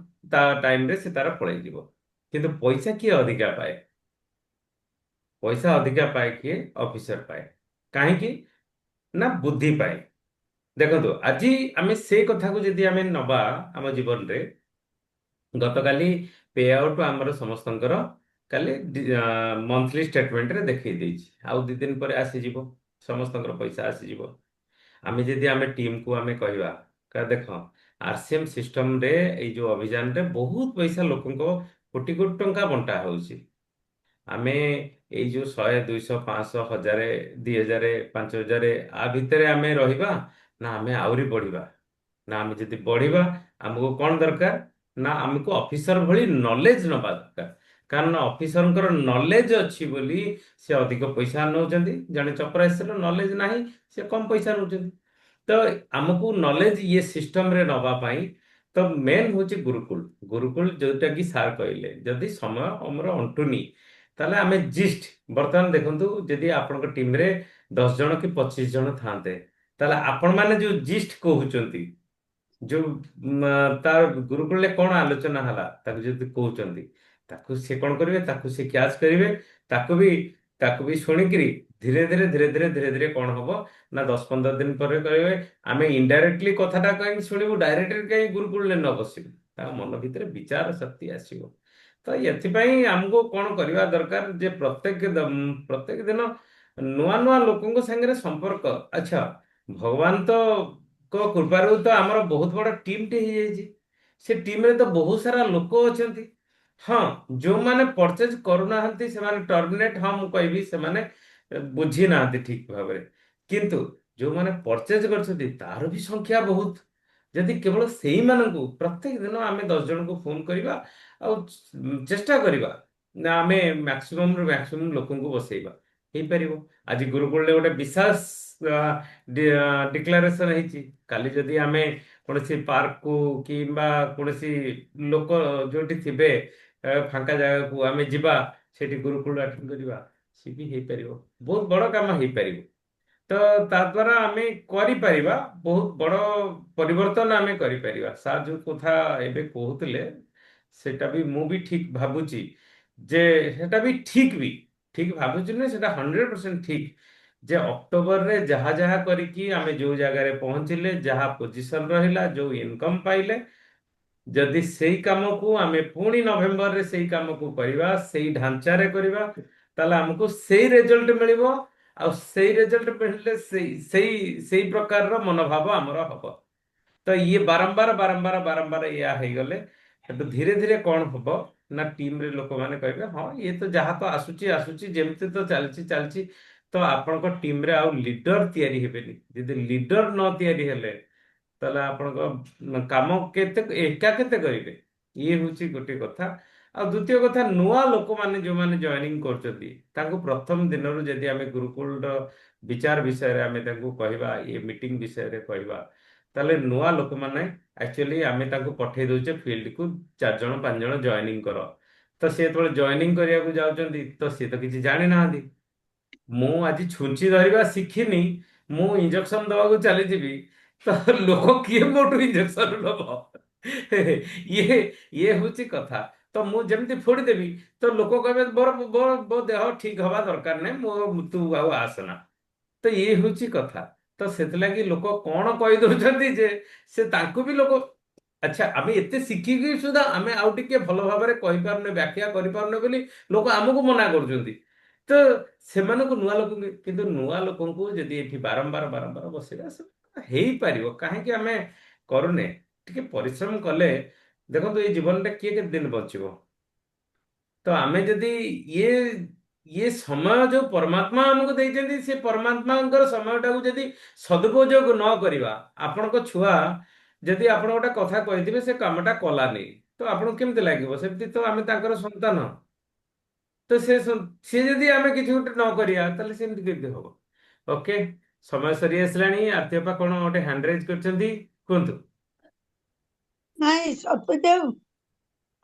ତା ଟାଇମରେ ସେ ତାର ପଳେଇଯିବ। କିନ୍ତୁ ପଇସା କିଏ ଅଧିକା ପାଏ? ପଇସା ଅଧିକା ପାଏ କିଏ? ଅଫିସର ପାଏ। କାହିଁକି? ନା ବୁଦ୍ଧି ପାଏ। ଦେଖନ୍ତୁ, ଆଜି ଆମେ ସେଇ କଥାକୁ ଯଦି ଆମେ ନବା ଆମ ଜୀବନରେ, ଗତକାଲି ପେ ଆଉଟ ଆମର ସମସ୍ତଙ୍କର କାଲି ମନ୍ଥଲି ଷ୍ଟେଟମେଣ୍ଟରେ ଦେଖେଇ ଦେଇଛି, ଆଉ 2 ଦିନ ପରେ ଆସିଯିବ, ସମସ୍ତଙ୍କର ପଇସା ଆସିଯିବ। ଆମେ ଯଦି ଆମେ ଟିମକୁ ଆମେ କହିବା, ଦେଖ RCM ସିଷ୍ଟମରେ ଏଇ ଯୋଉ ଅଭିଯାନରେ ବହୁତ ପଇସା ଲୋକଙ୍କ କୋଟି କୋଟି ଟଙ୍କା ବଣ୍ଟା ହଉଛି, ଆମେ ଏଇ ଯୋଉ 100, 200, 500, 1000, 2000, 5000 ଆ ଭିତରେ ଆମେ ରହିବା, ନା ଆମେ ଆହୁରି ବଢିବା? ନା ଆମେ ଯଦି ବଢିବା, ଆମକୁ କଣ ଦରକାର? ନା ଆମକୁ ଅଫିସର ଭଳି ନଲେଜ ନବା ଦରକାର। କାରଣ ଅଫିସରଙ୍କର ନଲେଜ ଅଛି ବୋଲି ସେ ଅଧିକ ପଇସା ନେଉଛନ୍ତି। ଜଣେ ଚପରାସିର ନଲେଜ ନାହିଁ, ସେ କମ ପଇସା ନେଉଛନ୍ତି। ତ ଆମକୁ ନଲେଜ ଇଏ ସିଷ୍ଟମରେ ନବା ପାଇଁ ତ ମେନ୍ ହଉଛି ଗୁରୁକୁଳ। ଗୁରୁକୁଳ ଯୋଉଟା କି ସାର୍ କହିଲେ, ଯଦି ସମୟ ଆମର ଅଣ୍ଟୁନି, ତାହେଲେ ଆମେ ଜିଷ୍ଟ, ବର୍ତ୍ତମାନ ଦେଖନ୍ତୁ, ଯଦି ଆପଣଙ୍କ ଟିମରେ 10 ଜଣ କି 25 ଜଣ ଥାନ୍ତେ, ତାହେଲେ ଆପଣ ମାନେ ଯୋଉ ଜିଷ୍ଟ କହୁଛନ୍ତି, ଯୋଉ ତାର ଗୁରୁକୁଳରେ କଣ ଆଲୋଚନା ହେଲା, ତାକୁ ଯଦି କହୁଛନ୍ତି, ତାକୁ ସେ କଣ କରିବେ? ତାକୁ ସେ କ୍ୟାଚ୍ କରିବେ, ତାକୁ ବି ତାକୁ ବି ଶୁଣିକିରି ଧୀରେ ଧୀରେ କଣ ହବ ନା 10-15 ଦିନ ପରେ କହିବେ ଆମେ ଇନଡାଇରେକ୍ଟଲି କଥାଟା କାହିଁକି ଶୁଣିବୁ, ଡାଇରେକ୍ଟଲି କାହିଁକି ଗୁରୁକୁଳରେ ନ ବସିବୁ। ତାଙ୍କ ମନ ଭିତରେ ବିଚାର ଶକ୍ତି ଆସିବ। ତ ଏଥିପାଇଁ ଆମକୁ କଣ କରିବା ଦରକାର ଯେ ପ୍ରତ୍ୟେକ ଦିନ ନୂଆ ନୂଆ ଲୋକଙ୍କ ସାଙ୍ଗରେ ସମ୍ପର୍କ। ଆଚ୍ଛା, ଭଗବାନ ତ କୃପାରୁ ତ ଆମର ବହୁତ ବଡ ଟିମଟେ ହେଇଯାଇଛି। ସେ ଟିମରେ ତ ବହୁତ ସାରା ଲୋକ ଅଛନ୍ତି। ହଁ, ଯୋଉମାନେ ପରଚେଜ କରୁନାହାନ୍ତି ସେମାନେ ଟର୍ମିନେଟ, ହଁ ମୁଁ କହିବି ସେମାନେ ବୁଝି ନାହାନ୍ତି ଠିକ ଭାବରେ। କିନ୍ତୁ ଯୋଉମାନେ ପରଚେଜ କରିଛନ୍ତି ତାର ବି ସଂଖ୍ୟା ବହୁତ। ଯଦି କେବଳ ସେଇମାନଙ୍କୁ ପ୍ରତ୍ୟେକ ଦିନ ଆମେ 10 ଜଣଙ୍କୁ ଫୋନ କରିବା ଆଉ ଚେଷ୍ଟା କରିବା ନା ଆମେ ମ୍ୟାକ୍ସିମମରୁ ମ୍ୟାକ୍ସିମମ୍ ଲୋକଙ୍କୁ ବସେଇବା, ହେଇପାରିବ। ଆଜି ଗୁରୁକୁଳରେ ଗୋଟେ ବିଶ୍ୱାସ ଡିକ୍ଲାରେସନ ହେଇଛି। କାଲି ଯଦି ଆମେ କୌଣସି ପାର୍କକୁ କିମ୍ବା କୌଣସି ଲୋକ ଯୋଉଠି ଥିବେ ଫାଙ୍କା ଜାଗାକୁ ଆମେ ଯିବା, ସେଠି ଗୁରୁକୁଳ ଆଟେଣ୍ଡ କରିବା, ସିଏ ବି ହେଇପାରିବ। ବହୁତ ବଡ କାମ ହେଇପାରିବ। ତ ତା ଦ୍ୱାରା ଆମେ କରିପାରିବା, ବହୁତ ବଡ ପରିବର୍ତ୍ତନ ଆମେ କରିପାରିବା। ସାର୍ ଯୋଉ କଥା ଏବେ କହୁଥିଲେ ସେଟା ବି ମୁଁ ବି ଠିକ ଭାବୁଛି ଯେ ସେଟା ବି ଠିକ ଭାବୁଛି ନୁହେଁ, ସେଟା 100% ଠିକ ଯେ ଅକ୍ଟୋବରରେ ଯାହା ଯାହା କରିକି ଆମେ ଯୋଉ ଜାଗାରେ ପହଞ୍ଚିଲେ, ଯାହା ପୋଜିସନ ରହିଲା, ଯୋଉ ଇନକମ ପାଇଲେ, ଯଦି ସେଇ କାମକୁ ଆମେ ପୁଣି ନଭେମ୍ବରରେ ସେଇ କାମକୁ କରିବା, ସେଇ ଢାଞ୍ଚାରେ କରିବା, ତାହେଲେ ଆମକୁ ସେଇ ରେଜଲ୍ଟ ମିଳିବ। ଆଉ ସେଇ ରେଜଲ୍ଟ ମିଳିଲେ ସେଇ ସେଇ ସେଇ ପ୍ରକାରର ମନୋଭାବ ଆମର ହବ। ତ ଇଏ ବାରମ୍ବାର ବାରମ୍ବାର ବାରମ୍ବାର ଏଇଆ ହେଇଗଲେ ସେଠୁ ଧୀରେ ଧୀରେ କଣ ହବ ନା ଟିମରେ ଲୋକମାନେ କହିବେ ହଁ ଇଏ ତ ଯାହା ତ ଆସୁଛି ଆସୁଛି, ଯେମିତି ତ ଚାଲିଛି ଚାଲିଛି। ତ ଆପଣଙ୍କ ଟିମରେ ଆଉ ଲିଡର ତିଆରି ହେବେନି। ଯଦି ଲିଡର ନ ତିଆରି ହେଲେ ତାହେଲେ ଆପଣଙ୍କ କାମ ଏକା କେତେ କରିବେ? ଇଏ ହଉଛି ଗୋଟେ କଥା। ଆଉ ଦ୍ୱିତୀୟ କଥା, ନୂଆ ଲୋକମାନେ ଯୋଉମାନେ ଜଏନିଂ କରୁଛନ୍ତି ତାଙ୍କୁ ପ୍ରଥମ ଦିନରୁ ଯଦି ଆମେ ଗୁରୁକୁଳର ବିଚାର ବିଷୟରେ ଆମେ ତାଙ୍କୁ କହିବା, ଏ ମିଟିଂ ବିଷୟରେ କହିବା, ତାହେଲେ ନୂଆ ଲୋକମାନେ ଆକ୍ଚୁଆଲି ଆମେ ତାଙ୍କୁ ପଠେଇ ଦଉଛେ ଫିଲ୍ଡକୁ 4-5 ଜଣ ଜଏନିଂ କର। ତ ସେ ଯେତେବେଳେ ଜଏନିଂ କରିବାକୁ ଯାଉଛନ୍ତି ତ ସିଏ ତ କିଛି ଜାଣିନାହାନ୍ତି। ମୁଁ ଆଜି ଛୁଞ୍ଚି ଧରିବା ଶିଖିନି, ମୁଁ ଇଞ୍ଜେକ୍ସନ ଦବାକୁ ଚାଲିଯିବି, ତ ଲୋକ କିଏ ମୋଠୁ ଇଞ୍ଜେକ୍ସନ ନବ? ଇଏ ଇଏ ହଉଛି କଥା। ତ ମୁଁ ଯେମିତି ଫୋଡ଼ିଦେବି ତ ଲୋକ କହିବେ ମୋ ଦେହ ଠିକ ହବା ଦରକାର ନାହିଁ, ତୁ ଆଉ ଆସନା। ତ ଇଏ ହଉଛି କଥା। ତ ସେଥିଲାଗି ଲୋକ କଣ କହିଦଉଛନ୍ତି ଯେ ସେ ତାଙ୍କୁ ବି ଲୋକ, ଆଚ୍ଛା ଆମେ ଏତେ ଶିଖିକି ସୁଦ୍ଧା ଆମେ ଆଉ ଟିକେ ଭଲ ଭାବରେ କହିପାରୁନେ, ବ୍ୟାଖ୍ୟା କରିପାରୁନେ ବୋଲି ଲୋକ ଆମକୁ ମନା କରୁଛନ୍ତି। ତ ସେମାନଙ୍କୁ ନୂଆ ଲୋକଙ୍କୁ, କିନ୍ତୁ ନୂଆ ଲୋକଙ୍କୁ ଯଦି ଏଠି ବାରମ୍ବାର ବାରମ୍ବାର ବସେଇବା ସେ ହେଇପାରିବ। କାହିଁକି ଆମେ କରୁନେ? ଟିକେ ପରିଶ୍ରମ କଲେ, ଦେଖନ୍ତୁ ଏଇ ଜୀବନରେ କିଏ କେତେ ଦିନ ବଞ୍ଚିବ? ତ ଆମେ ଯଦି ଇଏ ଇଏ ସମୟ ଯୋଉ ପରମାତ୍ମା ଆମକୁ ଦେଇଛନ୍ତି, ସେ ପରମାତ୍ମାଙ୍କର ସମୟଟାକୁ ଯଦି ସଦୁପଯୋଗ ନ କରିବା, ଆପଣଙ୍କ ଛୁଆ ଯଦି ଆପଣ ଗୋଟେ କଥା କହିଥିବେ ସେ କାମଟା କଲାନି, ତ ଆପଣଙ୍କୁ କେମିତି ଲାଗିବ? ସେମିତି ତ ଆମେ ତାଙ୍କର ସନ୍ତାନ। ତ ସିଏ ଯଦି ଆମେ କିଛି ଗୋଟେ ନ କରିବା ତାହେଲେ ସେମିତି କେମିତି ହବ? ଓକେ, ସମୟ ସରି ଆସିଲାଣି। ଆରତି ବାପା କଣ ଗୋଟେ ହ୍ୟାଣ୍ଡ ରାଇଜ କରିଛନ୍ତି, କୁହନ୍ତୁ। ନାଇଁ ସତ୍ୟଦେव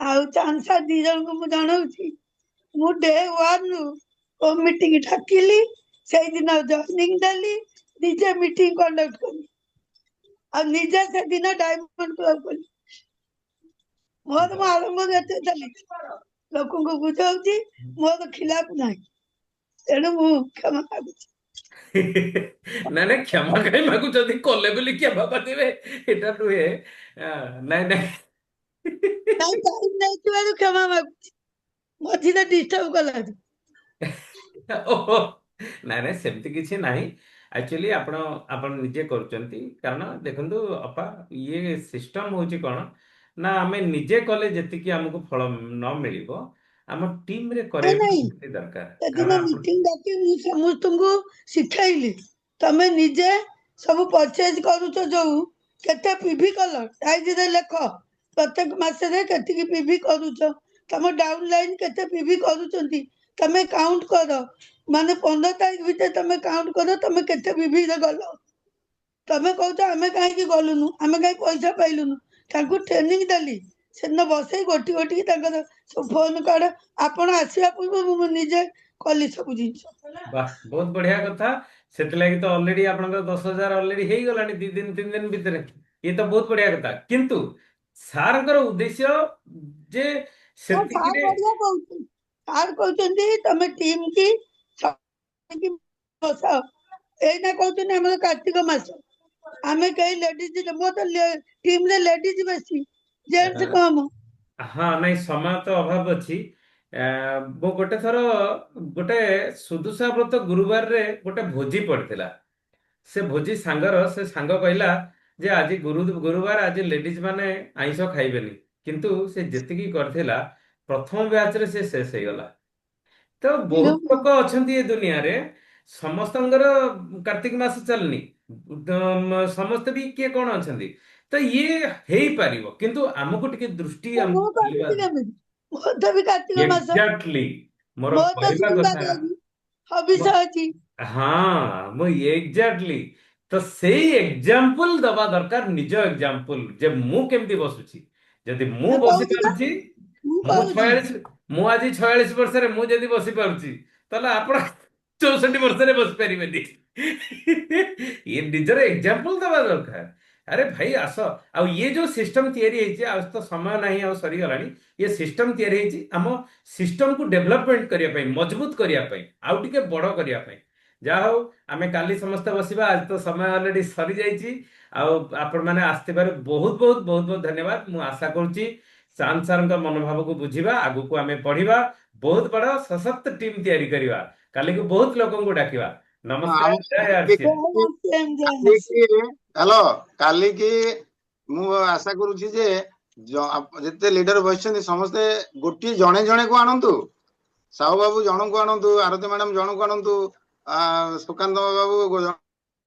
ଆଉ ଚାନ୍ଦ ସାର୍ 2 ଜଣଙ୍କୁ ମୁଁ ଜଣାଉଛି, ମୁଁ ଡେ 1ରୁ ମିଟିଂ ଡାକିଲି, ସେଇଦିନ ଜଏନିଂ ଦେଲି, ନିଜେ ମିଟିଂ କଣ୍ଡକ୍ଟ କଲି, ଆଉ ନିଜେ ସେଦିନ ଡାଇମଣ୍ଡ କ୍ଲବ କଲି। ମୋର ମୁଁ ଆରମ୍ଭ ଥିଲି, ଲୋକଙ୍କୁ ବୁଝାଉଛି, ମୋର ଖିଲାପ ନାହିଁ। ତେଣୁ ମୁଁ କ୍ଷମା ମାଗୁଛି। ନାଇଁ ନାଇଁ, କ୍ଷମା କାହିଁ ମାଗୁଛନ୍ତି? କଲେ ବୋଲି କ୍ଷମା ମାଗିବେ ଏଟା ନୁହେଁ। ନାଇଁ ନାଇଁ। ନାଇଁ, ଟାଇମ ନେଇଥିବାରୁ କ୍ଷମା ମାଗୁଛି, ମଝିରେ ଡିଷ୍ଟର୍ବ କଲାରୁ। ଓହୋ, ନାଇଁ ନାଇଁ ସେମିତି କିଛି ନାହିଁ। ଆକ୍ଚୁଆଲି ଆପଣ ଆପଣ ନିଜେ କରୁଛନ୍ତି। କାରଣ ଦେଖନ୍ତୁ ଅପା, ଇଏ ସିଷ୍ଟମ ହଉଛି କଣ ନା ଆମେ ନିଜେ କଲେ ଯେତିକି ଆମକୁ ଫଳ ନ ମିଳିବ, ଆମ ଟିମରେ ନାଇଁ କରିବାକୁ ନାଇଁ, ନିହାତି ଦରକାର। କାରଣ ସେଦିନ ଆପଣ ମିଟିଂ ଡାକି ମୁଁ ସମସ୍ତଙ୍କୁ ଶିଖେଇଲି, ତମେ ନିଜେ ସବୁ ପରଚେଜ କରୁଛ, ଯୋଉ କେତେ ପିଭି କଲ ଡାଇରୀରେ ଲେଖ, ପ୍ରତ୍ୟେକ ମାସରେ କେତିକି ପିଭି କରୁଛ, ତମ ଡାଉନ ଲାଇନ କେତେ ପିଭି କରୁଛନ୍ତି, ତମେ କାଉଣ୍ଟ କର। ମାନେ 15 ତାରିଖ ଭିତରେ ତମେ କାଉଣ୍ଟ କର, ତମେ କେତେ ପିଭିରେ ଗଲ। ତମେ କହୁଛ ଆମେ କାହିଁକି ଗଲୁନୁ, ଆମେ କାହିଁକି ପଇସା ପାଇଲୁନୁ। ତାଙ୍କୁ ଟ୍ରେନିଂ ଦେଲି, ସେଦିନ ବସେଇ ଗୋଟି ଗୋଟିକି ତାଙ୍କର ସବୁ ଫୋନ କାର୍ଡ, ଆପଣ ଆସିବା ପୂର୍ବରୁ ମୁଁ ନିଜେ କଲି ସବୁ ଜିନିଷ। ବାହ, ବହୁତ ବଢିଆ କଥା। ସେଥିଲାଗି ତ ଅଲରେଡି ଆପଣଙ୍କର 10,000 ଅଲରେଡି ହେଇଗଲାଣି 2 ଦିନ 3 ଦିନ ଭିତରେ। ଇଏ ତ ବହୁତ ବଢିଆ କଥା। କିନ୍ତୁ ସାରଙ୍କର ଉଦ୍ଦେଶ୍ୟ ଯେ ସାର୍ ସେତିକିରେ ବଢିଆ କହୁଛନ୍ତି, ସାର୍ କହୁଛନ୍ତି ତମେ ଟିମ କି କି ବସାଅ। ଏଇନା କହୁଛନ୍ତି ଆମର କାର୍ତ୍ତିକ ମାସ, ଆମେ କେହି ଲେଡିଜ, ମୋ ତ ଟିମ ରେ ଲେଡିଜ ବେଶୀ, ଜେଣ୍ଟସ କମ। ହଁ ନାଇଁ ସମୟ ତ ଅଭାବ ଅଛି। ମୁଁ ଗୋଟେ ଥର ଗୋଟେ ସୁଦୁଷା ବ୍ରତ ଗୁରୁବାରରେ ଗୋଟେ ଭୋଜି ପଡିଥିଲା। ସେ ଭୋଜି ସେ ସାଙ୍ଗ କହିଲା ଯେ ଆଜି ଗୁରୁବାର, ଆଜି ଲେଡିଜ ମାନେ ଆଇଁଷ ଖାଇବେନି, କିନ୍ତୁ ସେ ଯେତିକି କରିଥିଲା ପ୍ରଥମ ବ୍ୟାଚରେ ସେ ଶେଷ ହେଇଗଲା। ତ ବହୁତ ଲୋକ ଅଛନ୍ତି ଏ ଦୁନିଆରେ, ସମସ୍ତଙ୍କର କାର୍ତ୍ତିକ ମାସ ଚାଲିନି, ସମସ୍ତେ ବି କିଏ କଣ ଅଛନ୍ତି, ତ ଇଏ ହେଇପାରିବ, କିନ୍ତୁ ଆମକୁ ଟିକେ ଦୃଷ୍ଟି ମୁଁ କରୁଛି କେମିତି, ମୋର ତ ବି କାର୍ତ୍ତିକ ମାସ, ଏକ୍ଜାକ୍ଟଲି ମୋର ମୋର ତ କହିବା ସୋମବାର କଥା। ଅଛି, ହବିଷ ଅଛି। ହଁ ମୁଁ ଏକ୍ଜାକ୍ଟଲି, ତ ସେଇ ଏକ୍ଜାମ୍ପଲ ଦବା ଦରକାର, ନିଜ ଏକ୍ଜାମ୍ପଲ, ଯେ ମୁଁ କେମିତି ବସୁଛି। ଯଦି ମୁଁ ବସି କହୁଛି ନା, ପାରୁଛି, ମୁଁ ମୁଁ କରୁଛି। ମୁଁ ଆଜି 46 ବର୍ଷରେ ମୁଁ ଯଦି ବସି ପାରୁଛି, ତାହେଲେ ଆପଣ 64 ବର୍ଷରେ ବସି ପାରିବେନି। ଇଏ ନିଜର ଏକ୍ଜାମ୍ପଲ ଦେବା ଦରକାର। ଆରେ ଭାଇ ଆସ, ଆଉ ଇଏ ଯୋଉ ସିଷ୍ଟମ ତିଆରି ହେଇଛି, ଆଉ ତ ସମୟ ନାହିଁ, ଆଉ ସରିଗଲାଣି। ଇଏ ସିଷ୍ଟମ ତିଆରି ହେଇଛି ଆମ ସିଷ୍ଟମକୁ ଡେଭଲପମେଣ୍ଟ କରିବା ପାଇଁ, ମଜବୁତ କରିବା ପାଇଁ, ଆଉ ଟିକେ ବଡ କରିବା ପାଇଁ। ଯାହା ହଉ ଆମେ କାଲି ସମସ୍ତେ ବସିବା, ଆଜି ତ ସମୟ ଅଲରେଡି ସରିଯାଇଛି। ଆଉ ଆପଣମାନେ ଆସିଥିବାରୁ ବହୁତ ବହୁତ ବହୁତ ବହୁତ ଧନ୍ୟବାଦ। ମୁଁ ଆଶା କରୁଛି ଚାନ୍ଦ ସାରଙ୍କ ମନୋଭାବକୁ ବୁଝିବା, ଆଗକୁ ଆମେ ପଢିବା, ବହୁତ ବଡ ସଶକ୍ତ ଟିମ୍ ତିଆରି କରିବା, କାଲିକୁ ବହୁତ ଲୋକଙ୍କୁ ଡାକିବା। ନମସ୍କାର, ଜୟ ଆରସିଏମ। ହ୍ୟାଲୋ, କାଲିକି ମୁଁ ଆଶା କରୁଛି ଯେ ଯେତେ ଲିଡର ବସିଛନ୍ତି ସମସ୍ତେ ଗୋଟିଏ ଜଣେ ଜଣେକୁ ଆଣନ୍ତୁ। ସାହୁ ବାବୁ ଜଣଙ୍କୁ ଆଣନ୍ତୁ, ଆରତୀ ମ୍ୟାଡାମ ଜଣଙ୍କୁ ଆଣନ୍ତୁ, ସୁକାନ୍ତ ବାବୁ